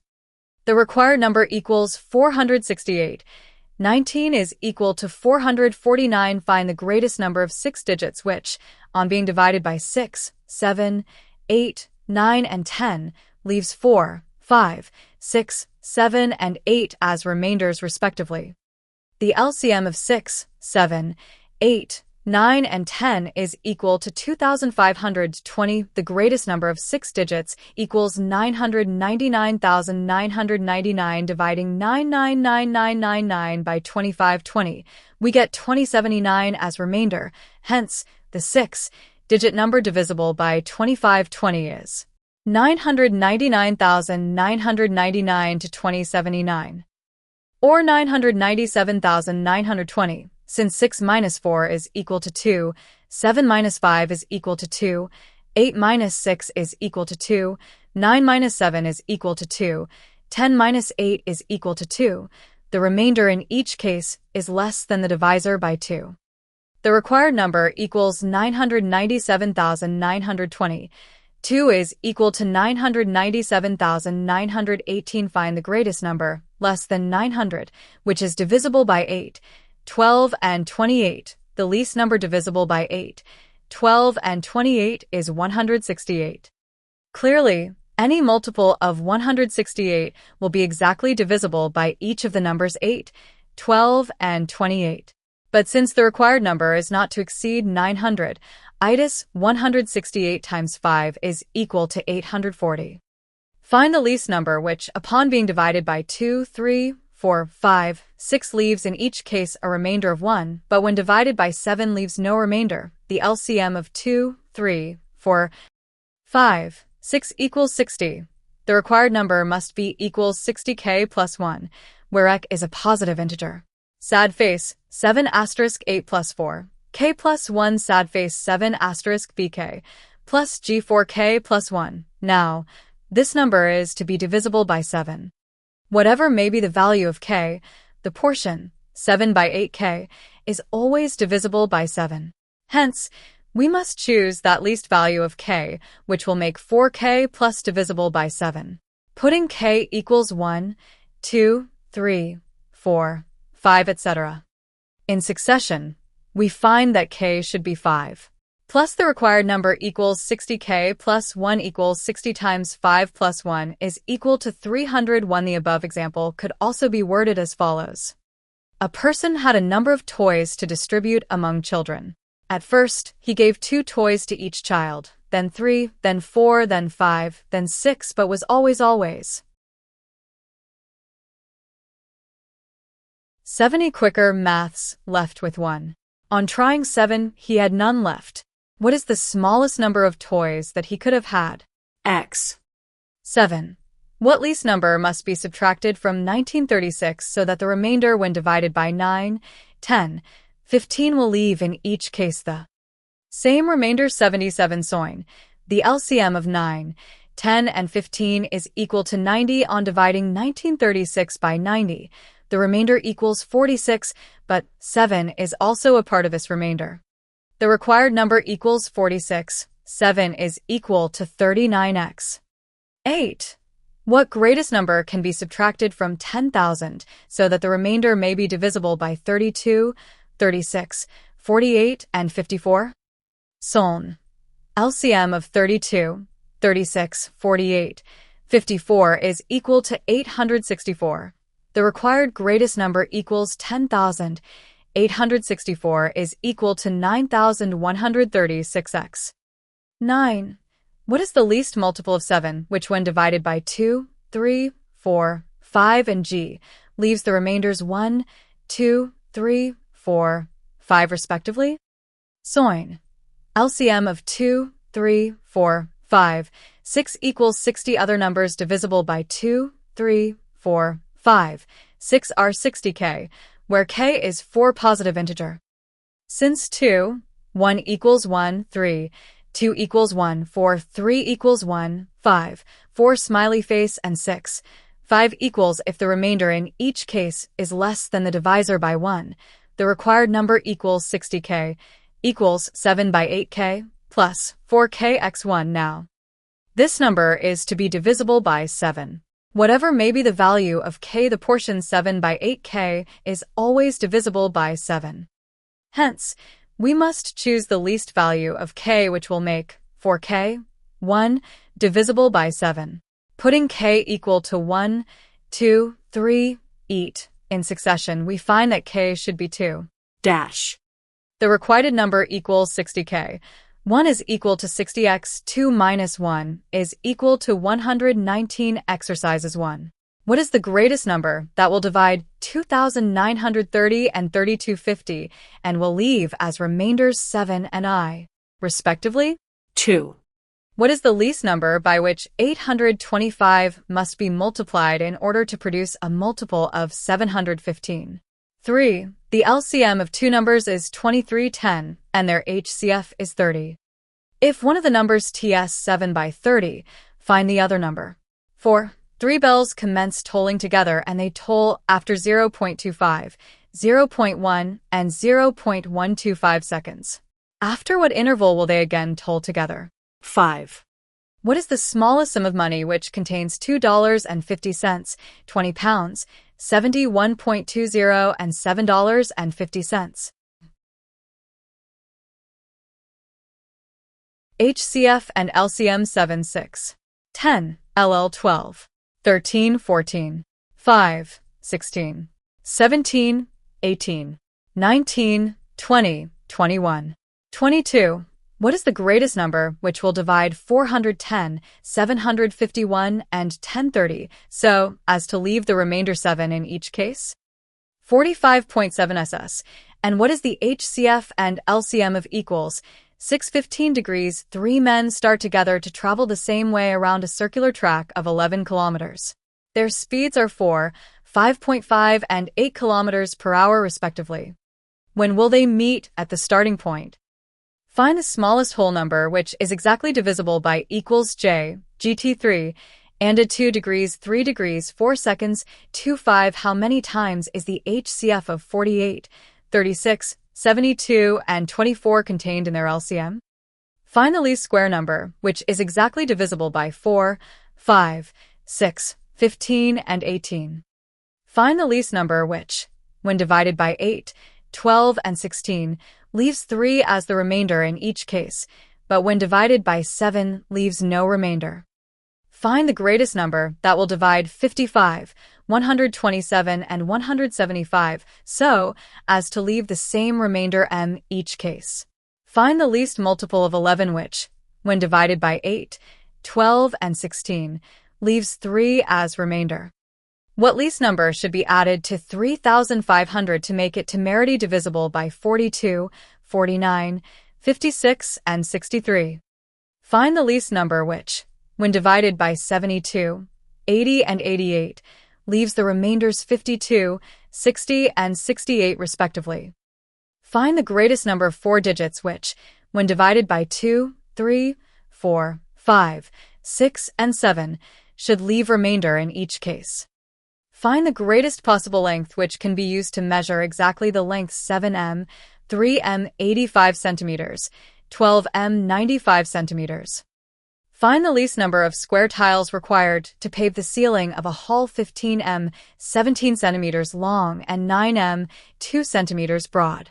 The required number equals 468. 19 is equal to 449. Find the greatest number of 6 digits which, on being divided by 6, 7, 8, 9, and 10, leaves 4, 5, 6, 7, and 8 as remainders respectively. The LCM of 6, 7, 8, 9 and 10 is equal to 2,520. The greatest number of 6 digits equals 999,999 dividing 999999 by 2520. We get 2079 as remainder. Hence, the 6-digit number divisible by 2520 is 999,999 to 2079. Or 997,920. Since 6 minus 4 is equal to 2, 7 minus 5 is equal to 2, 8 minus 6 is equal to 2, 9 minus 7 is equal to 2, 10 minus 8 is equal to 2, the remainder in each case is less than the divisor by 2. The required number equals 997,920. 2 is equal to 997,918. Find the greatest number, less than 900, which is divisible by 8. 12 and 28, the least number divisible by 8. 12 and 28 is 168. Clearly, any multiple of 168 will be exactly divisible by each of the numbers 8, 12, and 28. But since the required number is not to exceed 900, itis 168 times 5 is equal to 840. Find the least number which, upon being divided by 2, 3, 4, 5, 6 leaves in each case a remainder of 1, but when divided by 7 leaves no remainder. The LCM of 2, 3, 4, 5, 6 equals 60. The required number must be equals 60k plus 1, where ek is a positive integer. Sad face, 7 asterisk 8 plus 4, k plus 1 sad face 7 asterisk bk, plus g4k plus 1. Now, this number is to be divisible by 7. Whatever may be the value of k, the portion, 7 by 8k, is always divisible by 7. Hence, we must choose that least value of k, which will make 4k plus divisible by 7. Putting k equals 1, 2, 3, 4, 5, etc. in succession, we find that k should be 5. Plus the required number equals 60k plus 1 equals 60 times 5 plus 1 is equal to 301. The above example could also be worded as follows. A person had a number of toys to distribute among children. At first, he gave 2 toys to each child, then 3, then 4, then 5, then 6, but was always 70 quicker maths, left with 1. On trying 7, he had none left. What is the smallest number of toys that he could have had? X. 7. What least number must be subtracted from 1936 so that the remainder when divided by 9, 10, 15 will leave in each case the same remainder 77 soin. The LCM of 9, 10, and 15 is equal to 90. On dividing 1936 by 90, the remainder equals 46, but 7 is also a part of this remainder. The required number equals 46. 7 is equal to 39x. 8. What greatest number can be subtracted from 10,000 so that the remainder may be divisible by 32, 36, 48, and 54? Soln. LCM of 32, 36, 48, 54 is equal to 864. The required greatest number equals 10,000. 864 is equal to 9,136x. 9. What is the least multiple of 7, which when divided by 2, 3, 4, 5, and g, leaves the remainders 1, 2, 3, 4, 5 respectively? Soin. LCM of 2, 3, 4, 5, 6 equals 60. Other numbers divisible by 2, 3, 4, 5, 6 are 60k, where k is 4 positive integer. Since 2, 1 equals 1, 3, 2 equals 1, 4, 3 equals 1, 5, 4 smiley face, and 6, 5 equals if the remainder in each case is less than the divisor by 1, the required number equals 60k, equals 7 by 8k, plus 4k x 1 now. This number is to be divisible by 7. Whatever may be the value of k, the portion 7 by 8k is always divisible by 7. Hence, we must choose the least value of k, which will make 4k, 1, divisible by 7. Putting k equal to 1, 2, 3, eat, in succession, we find that k should be 2. Dash. The requited number equals 60k. 1 is equal to 60x, 2 minus 1 is equal to 119 exercises 1. What is the greatest number that will divide 2,930 and 3250 and will leave as remainders 7 and I, respectively? 2. What is the least number by which 825 must be multiplied in order to produce a multiple of 715? 3. The LCM of two numbers is 2310, and their HCF is 30. If one of the numbers TS 7 by 30, find the other number. 4. Three bells commence tolling together and they toll after 0.25, 0.1, and 0.125 seconds. After what interval will they again toll together? 5. What is the smallest sum of money which contains $2.50, 20 pounds, 71.20, and $7.50? HCF and LCM 7, 6, 10, LL 12, 13, 14, 5, 16, 17, 18, 19, 20, 21, 22. What is the greatest number which will divide 410, 751, and 1030 so as to leave the remainder 7 in each case? 45.7 SS. And what is the HCF and LCM of equals? 6:15 degrees, three men start together to travel the same way around a circular track of 11 kilometers. Their speeds are 4, 5.5, and 8 kilometers per hour respectively. When will they meet at the starting point? Find the smallest whole number which is exactly divisible by equals j, gt3, and at 2 degrees, 3 degrees, 4 seconds, 25. How many times is the HCF of 48, 36, 72, and 24 contained in their LCM? Find the least square number, which is exactly divisible by 4, 5, 6, 15, and 18. Find the least number which, when divided by 8, 12, and 16, leaves 3 as the remainder in each case, but when divided by 7, leaves no remainder. Find the greatest number that will divide 55, 127, and 175 so as to leave the same remainder m each case. Find the least multiple of 11 which, when divided by 8, 12, and 16, leaves 3 as remainder. What least number should be added to 3,500 to make it temerity divisible by 42, 49, 56, and 63? Find the least number which, when divided by 72, 80, and 88, leaves the remainders 52, 60, and 68 respectively. Find the greatest number of 4 digits which, when divided by 2, 3, 4, 5, 6, and 7, should leave remainder in each case. Find the greatest possible length which can be used to measure exactly the length 7m, 3m 85 centimeters, 12m 95 centimeters. Find the least number of square tiles required to pave the ceiling of a hall 15m 17 centimeters long and 9m 2 centimeters broad.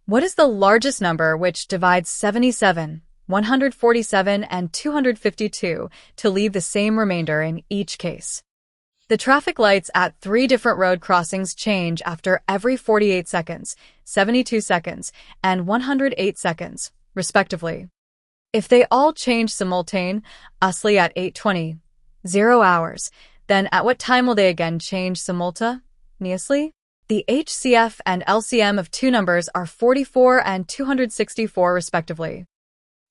What is the largest number which divides 77, 147, and 252 to leave the same remainder in each case? The traffic lights at 3 different road crossings change after every 48 seconds, 72 seconds, and 108 seconds, respectively. If they all change simultaneously at 8:20, 0 hours, then at what time will they again change simultaneously? The HCF and LCM of two numbers are 44 and 264 respectively.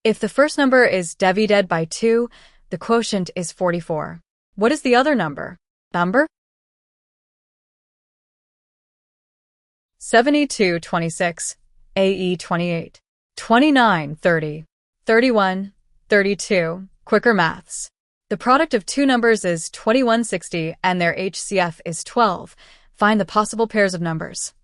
If the first number is divided by 2, the quotient is 44. What is the other number? 72, 26, AE 28, 29, 30, 31, 32, quicker maths. The product of two numbers is 2160 and their HCF is 12. Find the possible pairs of numbers.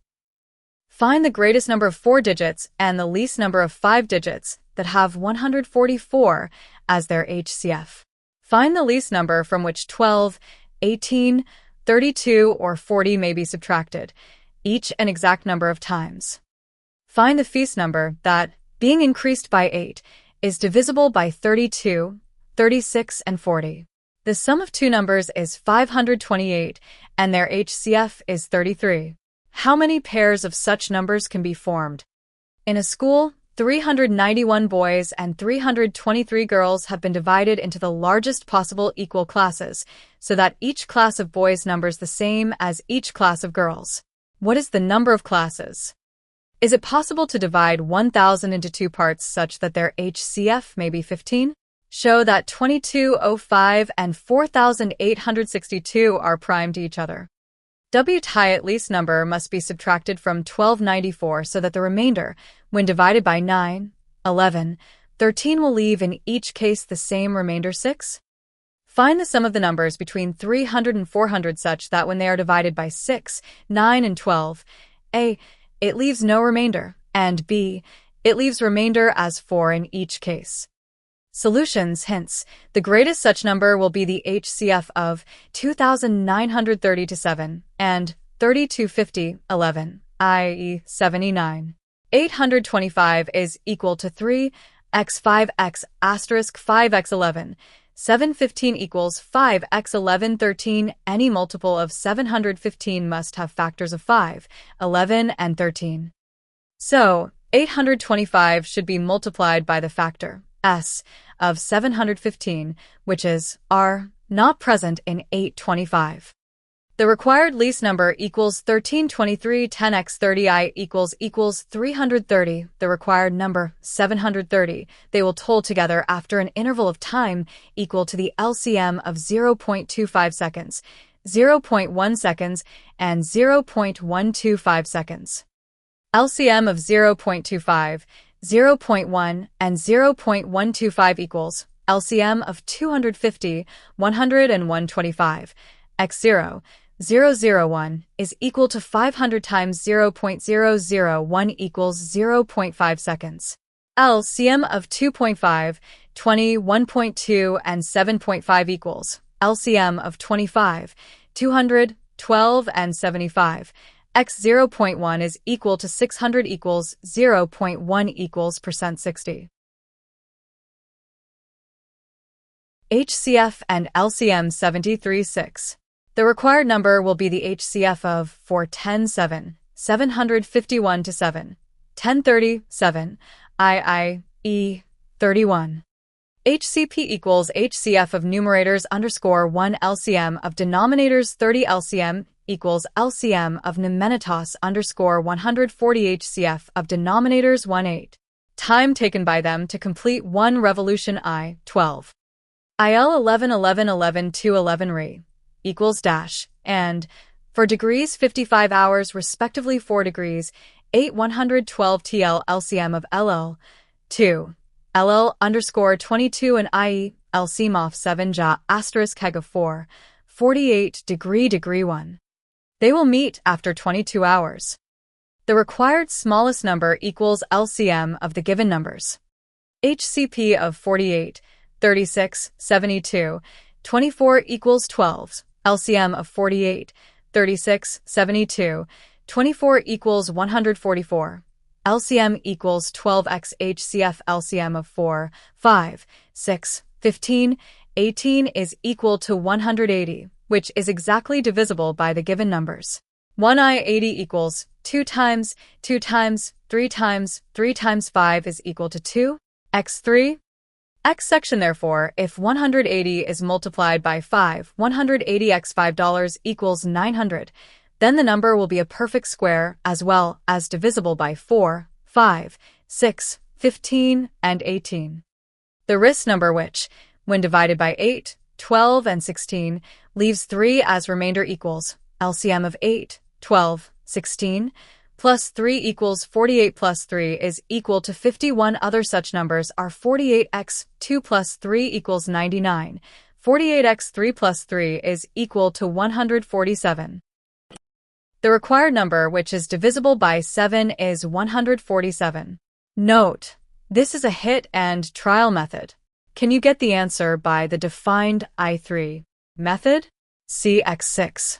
Find the greatest number of 4 digits and the least number of 5 digits that have 144 as their HCF. Find the least number from which 12, 18, 32, or 40 may be subtracted, each an exact number of times. Find the feast number that, being increased by 8, is divisible by 32, 36, and 40. The sum of two numbers is 528, and their HCF is 33. How many pairs of such numbers can be formed? In a school, 391 boys and 323 girls have been divided into the largest possible equal classes, so that each class of boys numbers the same as each class of girls. What is the number of classes? Is it possible to divide 1,000 into two parts such that their HCF may be 15? Show that 2205 and 4862 are prime to each other. W's at least number must be subtracted from 1294 so that the remainder, when divided by 9, 11, 13 will leave in each case the same remainder 6. Find the sum of the numbers between 300 and 400 such that when they are divided by 6, 9, and 12, A, it leaves no remainder, and B, it leaves remainder as 4 in each case. Solutions hints. The greatest such number will be the HCF of 2,930 to 7 and 3250, 11, i.e. 79. 825 is equal to 3, x 5x asterisk 5x 11. 715 equals 5x 11 13. Any multiple of 715 must have factors of 5, 11, and 13. So, 825 should be multiplied by the factor s of 715, which is r, not present in 825. The required least number equals 1323. 10x 30i equals 330. The required number, 730. They will total together after an interval of time equal to the LCM of 0.25 seconds, 0.1 seconds, and 0.125 seconds. LCM of 0.25, 0.1, and 0.125 equals LCM of 250, 100, and 125. x0, 001 is equal to 500 times 0.001 equals 0.5 seconds. LCM of 2.5, 20, 1.2, and 7.5 equals LCM of 25, 200, 12, and 75. X 0.1 is equal to 600 equals 0.1 equals %60. HCF and LCM 73.6. The required number will be the HCF of 410.7, 751 to 7, 1037, i.e. 31. HCP equals HCF of numerators _1 LCM of denominators 30 LCM equals LCM of numenitas _140 HCF of denominators 18. Time taken by them to complete one revolution I, 12. IL 11 11 11 2 11 re equals dash, and for degrees 55 hours respectively 4 degrees, 8 112 TL LCM of LL, 2. LL _22 and IE, LCM of 7 Ja asterisk heg of 4, 48 degree 1. They will meet after 22 hours. The required smallest number equals LCM of the given numbers. HCP of 48, 36, 72, 24 equals 12. LCM of 48, 36, 72, 24 equals 144. LCM equals 12x HCF LCM of 4, 5, 6, 15, 18 is equal to 180, which is exactly divisible by the given numbers. 1i 80 equals 2 times 3 times 3 times 5 is equal to 2, x3. X section therefore, if 180 is multiplied by 5, 180 x $5 equals 900, then the number will be a perfect square as well as divisible by 4, 5, 6, 15, and 18. The risk number which, when divided by 8, 12, and 16, leaves 3 as remainder equals LCM of 8, 12, 16, plus 3 equals 48 plus 3 is equal to 51. Other such numbers are 48x 2 plus 3 equals 99. 48x 3 plus 3 is equal to 147. The required number which is divisible by 7 is 147. Note: this is a hit and trial method. Can you get the answer by the defined I3 method? See X6.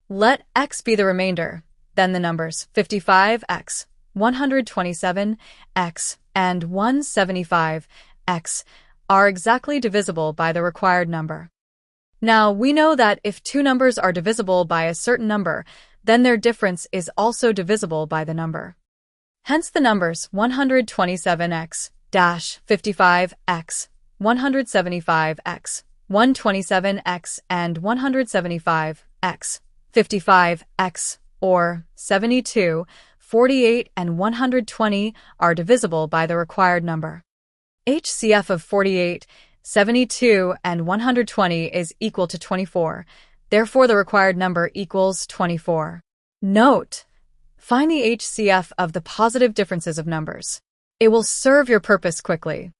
Let x be the remainder. Then the numbers 55x, 127x, and 175x are exactly divisible by the required number. Now, we know that if two numbers are divisible by a certain number, then their difference is also divisible by the number. Hence the numbers 127x, 55x, 175x, 127x, and 175x, 55x, or 72, 48, and 120 are divisible by the required number. HCF of 48, 72, and 120 is equal to 24. Therefore, the required number equals 24. Note: find the HCF of the positive differences of numbers. It will serve your purpose quickly.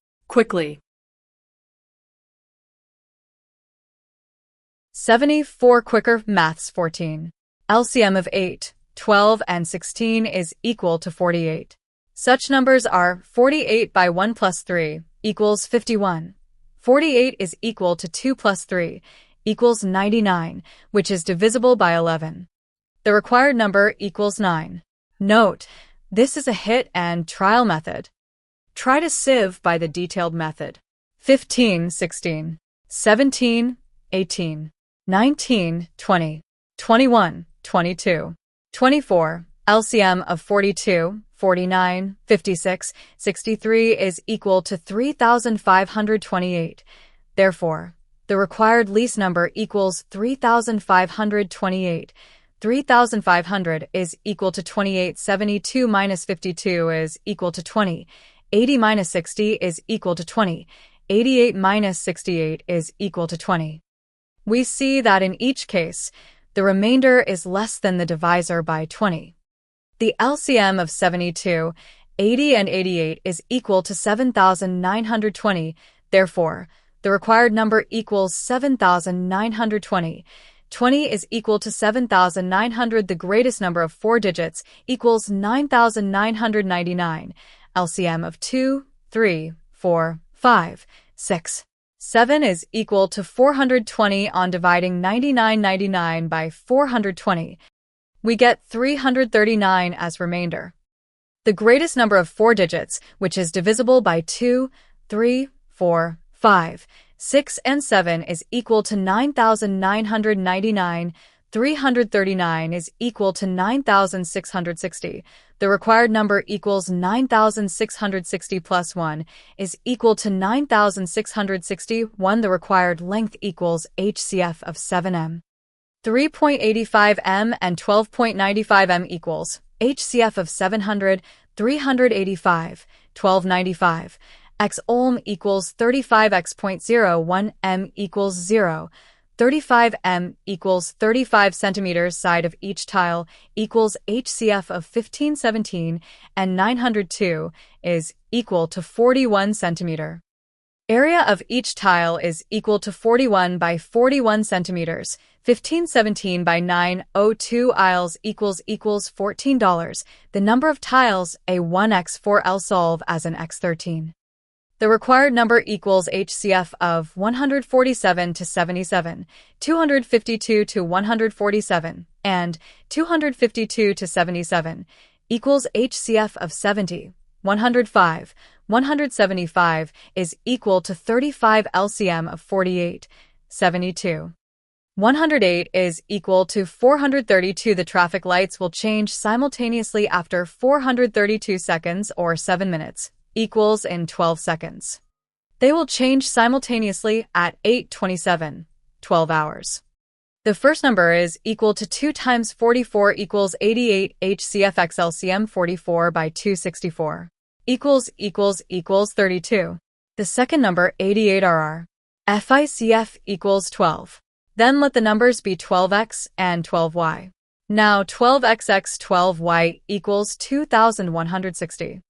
74 quicker maths 14. LCM of 8, 12, and 16 is equal to 48. Such numbers are 48 by 1 plus 3 equals 51. 48 is equal to 2 plus 3 equals 99, which is divisible by 11. The required number equals 9. Note: this is a hit and trial method. Try to sieve by the detailed method. 15, 16, 17, 18, 19, 20, 21, 22, 24. LCM of 42, 49, 56, 63 is equal to 3,528. Therefore, the required least number equals 3,528. 3,500 is equal to 28. 72 minus 52 is equal to 20. 80 minus 60 is equal to 20. 88 minus 68 is equal to 20. We see that in each case, the remainder is less than the divisor by 20. The LCM of 72, 80, and 88 is equal to 7,920. Therefore, the required number equals 7,920. 20 is equal to 7,900. The greatest number of 4 digits equals 9,999. LCM of 2, 3, 4, 5, 6, 7 is equal to 420. On dividing 9999 by 420, we get 339 as remainder. The greatest number of 4 digits, which is divisible by 2, 3, 4, 5, 6, and 7, is equal to 9,999. 339 is equal to 9,660. The required number equals 9,660 plus 1 is equal to 9,661. The required length equals HCF of 7m. 3.85 m and 12.95 m equals HCF of 700, 385, 1295. X ohm equals 35x.01 m equals 0. 35 m equals 35 centimeters. Side of each tile equals HCF of 1517, and 902 is equal to 41 centimeter. Area of each tile is equal to 41 by 41 centimeters. 1517 by 902 aisles equals $14. The number of tiles A1x4L solve as an x13. The required number equals HCF of 147 to 77, 252 to 147, and 252 to 77 equals HCF of 70. 105, 175 is equal to 35. LCM of 48, 72. 108 is equal to 432. The traffic lights will change simultaneously after 432 seconds or 7 minutes. Equals in 12 seconds. They will change simultaneously at 8:27, 12 hours. The first number is equal to 2 times 44 equals 88. HCF x LCM 44 by 264 equals 32. The second number 88 RR. FICF equals 12. Then let the numbers be 12x and 12y. Now 12x 12y equals 2,160.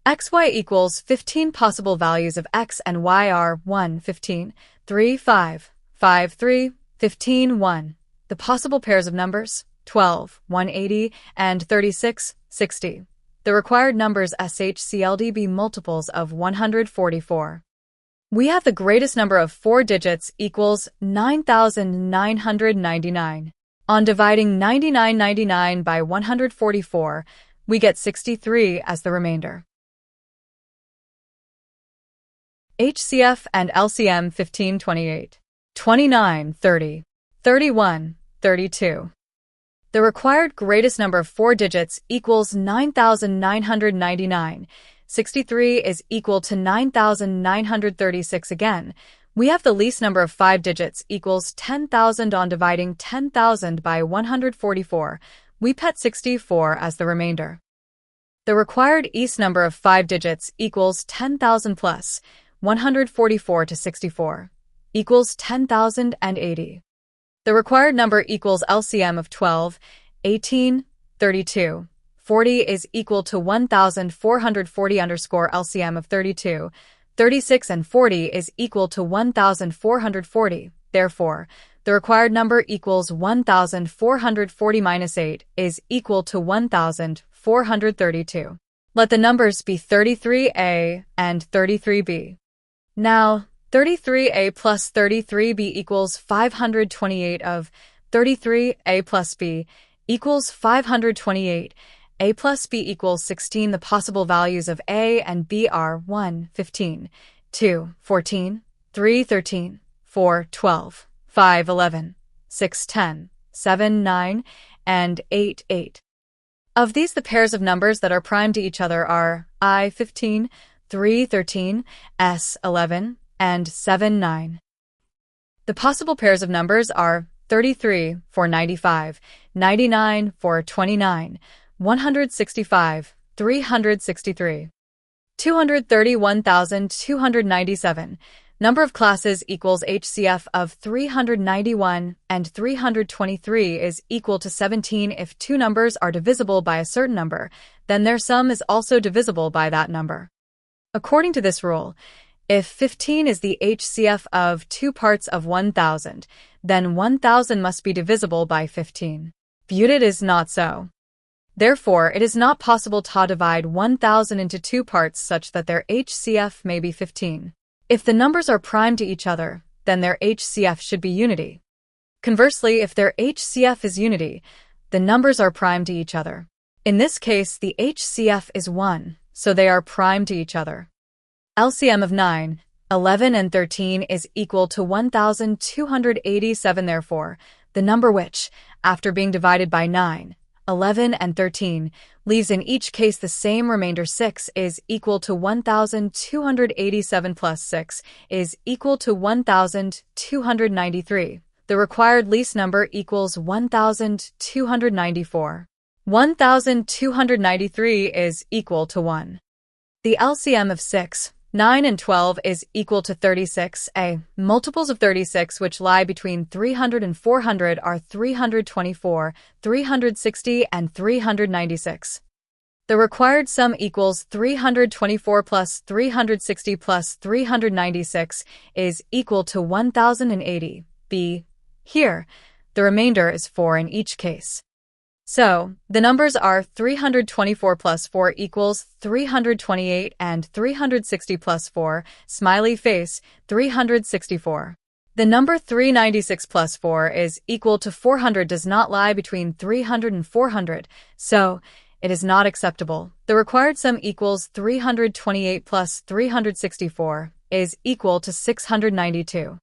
XY equals 15. Possible values of x and y are 1, 15, 3, 5, 5, 3, 15, 1. The possible pairs of numbers, 12, 180, and 36, 60. The required numbers SHCLD be multiples of 144. We have the greatest number of 4 digits equals 9,999. On dividing 9999 by 144, we get 63 as the remainder. HCF and LCM 15, 28, 29, 30, 31, 32. The required greatest number of 4 digits equals 9,999. 63 is equal to 9,936 again. We have the least number of 5 digits equals 10,000 on dividing 10,000 by 144. We put 64 as the remainder. The required east number of 5 digits equals 10,000 plus 144 to 64 equals 10,080. The required number equals LCM of 12, 18, 32. 40 is equal to 1,440 underscore LCM of 32. 36 and 40 is equal to 1,440. Therefore, the required number equals 1,440 minus 8 is equal to 1,432. Let the numbers be 33a and 33b. Now, 33a plus 33b equals 528 of 33a plus b equals 528. A plus b equals 16. The possible values of a and b are 1, 15, 2, 14, 3, 13, 4, 12, 5, 11, 6, 10, 7, 9, and 8, 8. Of these, the pairs of numbers that are prime to each other are I, 15, 3, 13, S, 11, and 7, 9. The possible pairs of numbers are 33 for 95, 99 for 29, 165, 363. 231,297. Number of classes equals HCF of 391 and 323 is equal to 17. If two numbers are divisible by a certain number, then their sum is also divisible by that number. According to this rule, if 15 is the HCF of 2 parts of 1,000, then 1,000 must be divisible by 15. But it is not so. Therefore, it is not possible to divide 1,000 into 2 parts such that their HCF may be 15. If the numbers are prime to each other, then their HCF should be unity. Conversely, if their HCF is unity, the numbers are prime to each other. In this case, the HCF is 1, so they are prime to each other. LCM of 9, 11, and 13 is equal to 1,287. Therefore, the number which, after being divided by 9, 11, and 13, leaves in each case the same remainder 6 is equal to 1,287 plus 6 is equal to 1,293. The required least number equals 1,294. 1,293 is equal to 1. The LCM of 6, 9, and 12 is equal to 36. Multiples of 36 which lie between 300 and 400 are 324, 360, and 396. The required sum equals 324 plus 360 plus 396 is equal to 1,080. B. Here, the remainder is 4 in each case. So, the numbers are 324 plus 4 equals 328 and 360 plus 4, smiley face, 364. The number 396 plus 4 is equal to 400 does not lie between 300 and 400, so it is not acceptable. The required sum equals 328 plus 364 is equal to 692.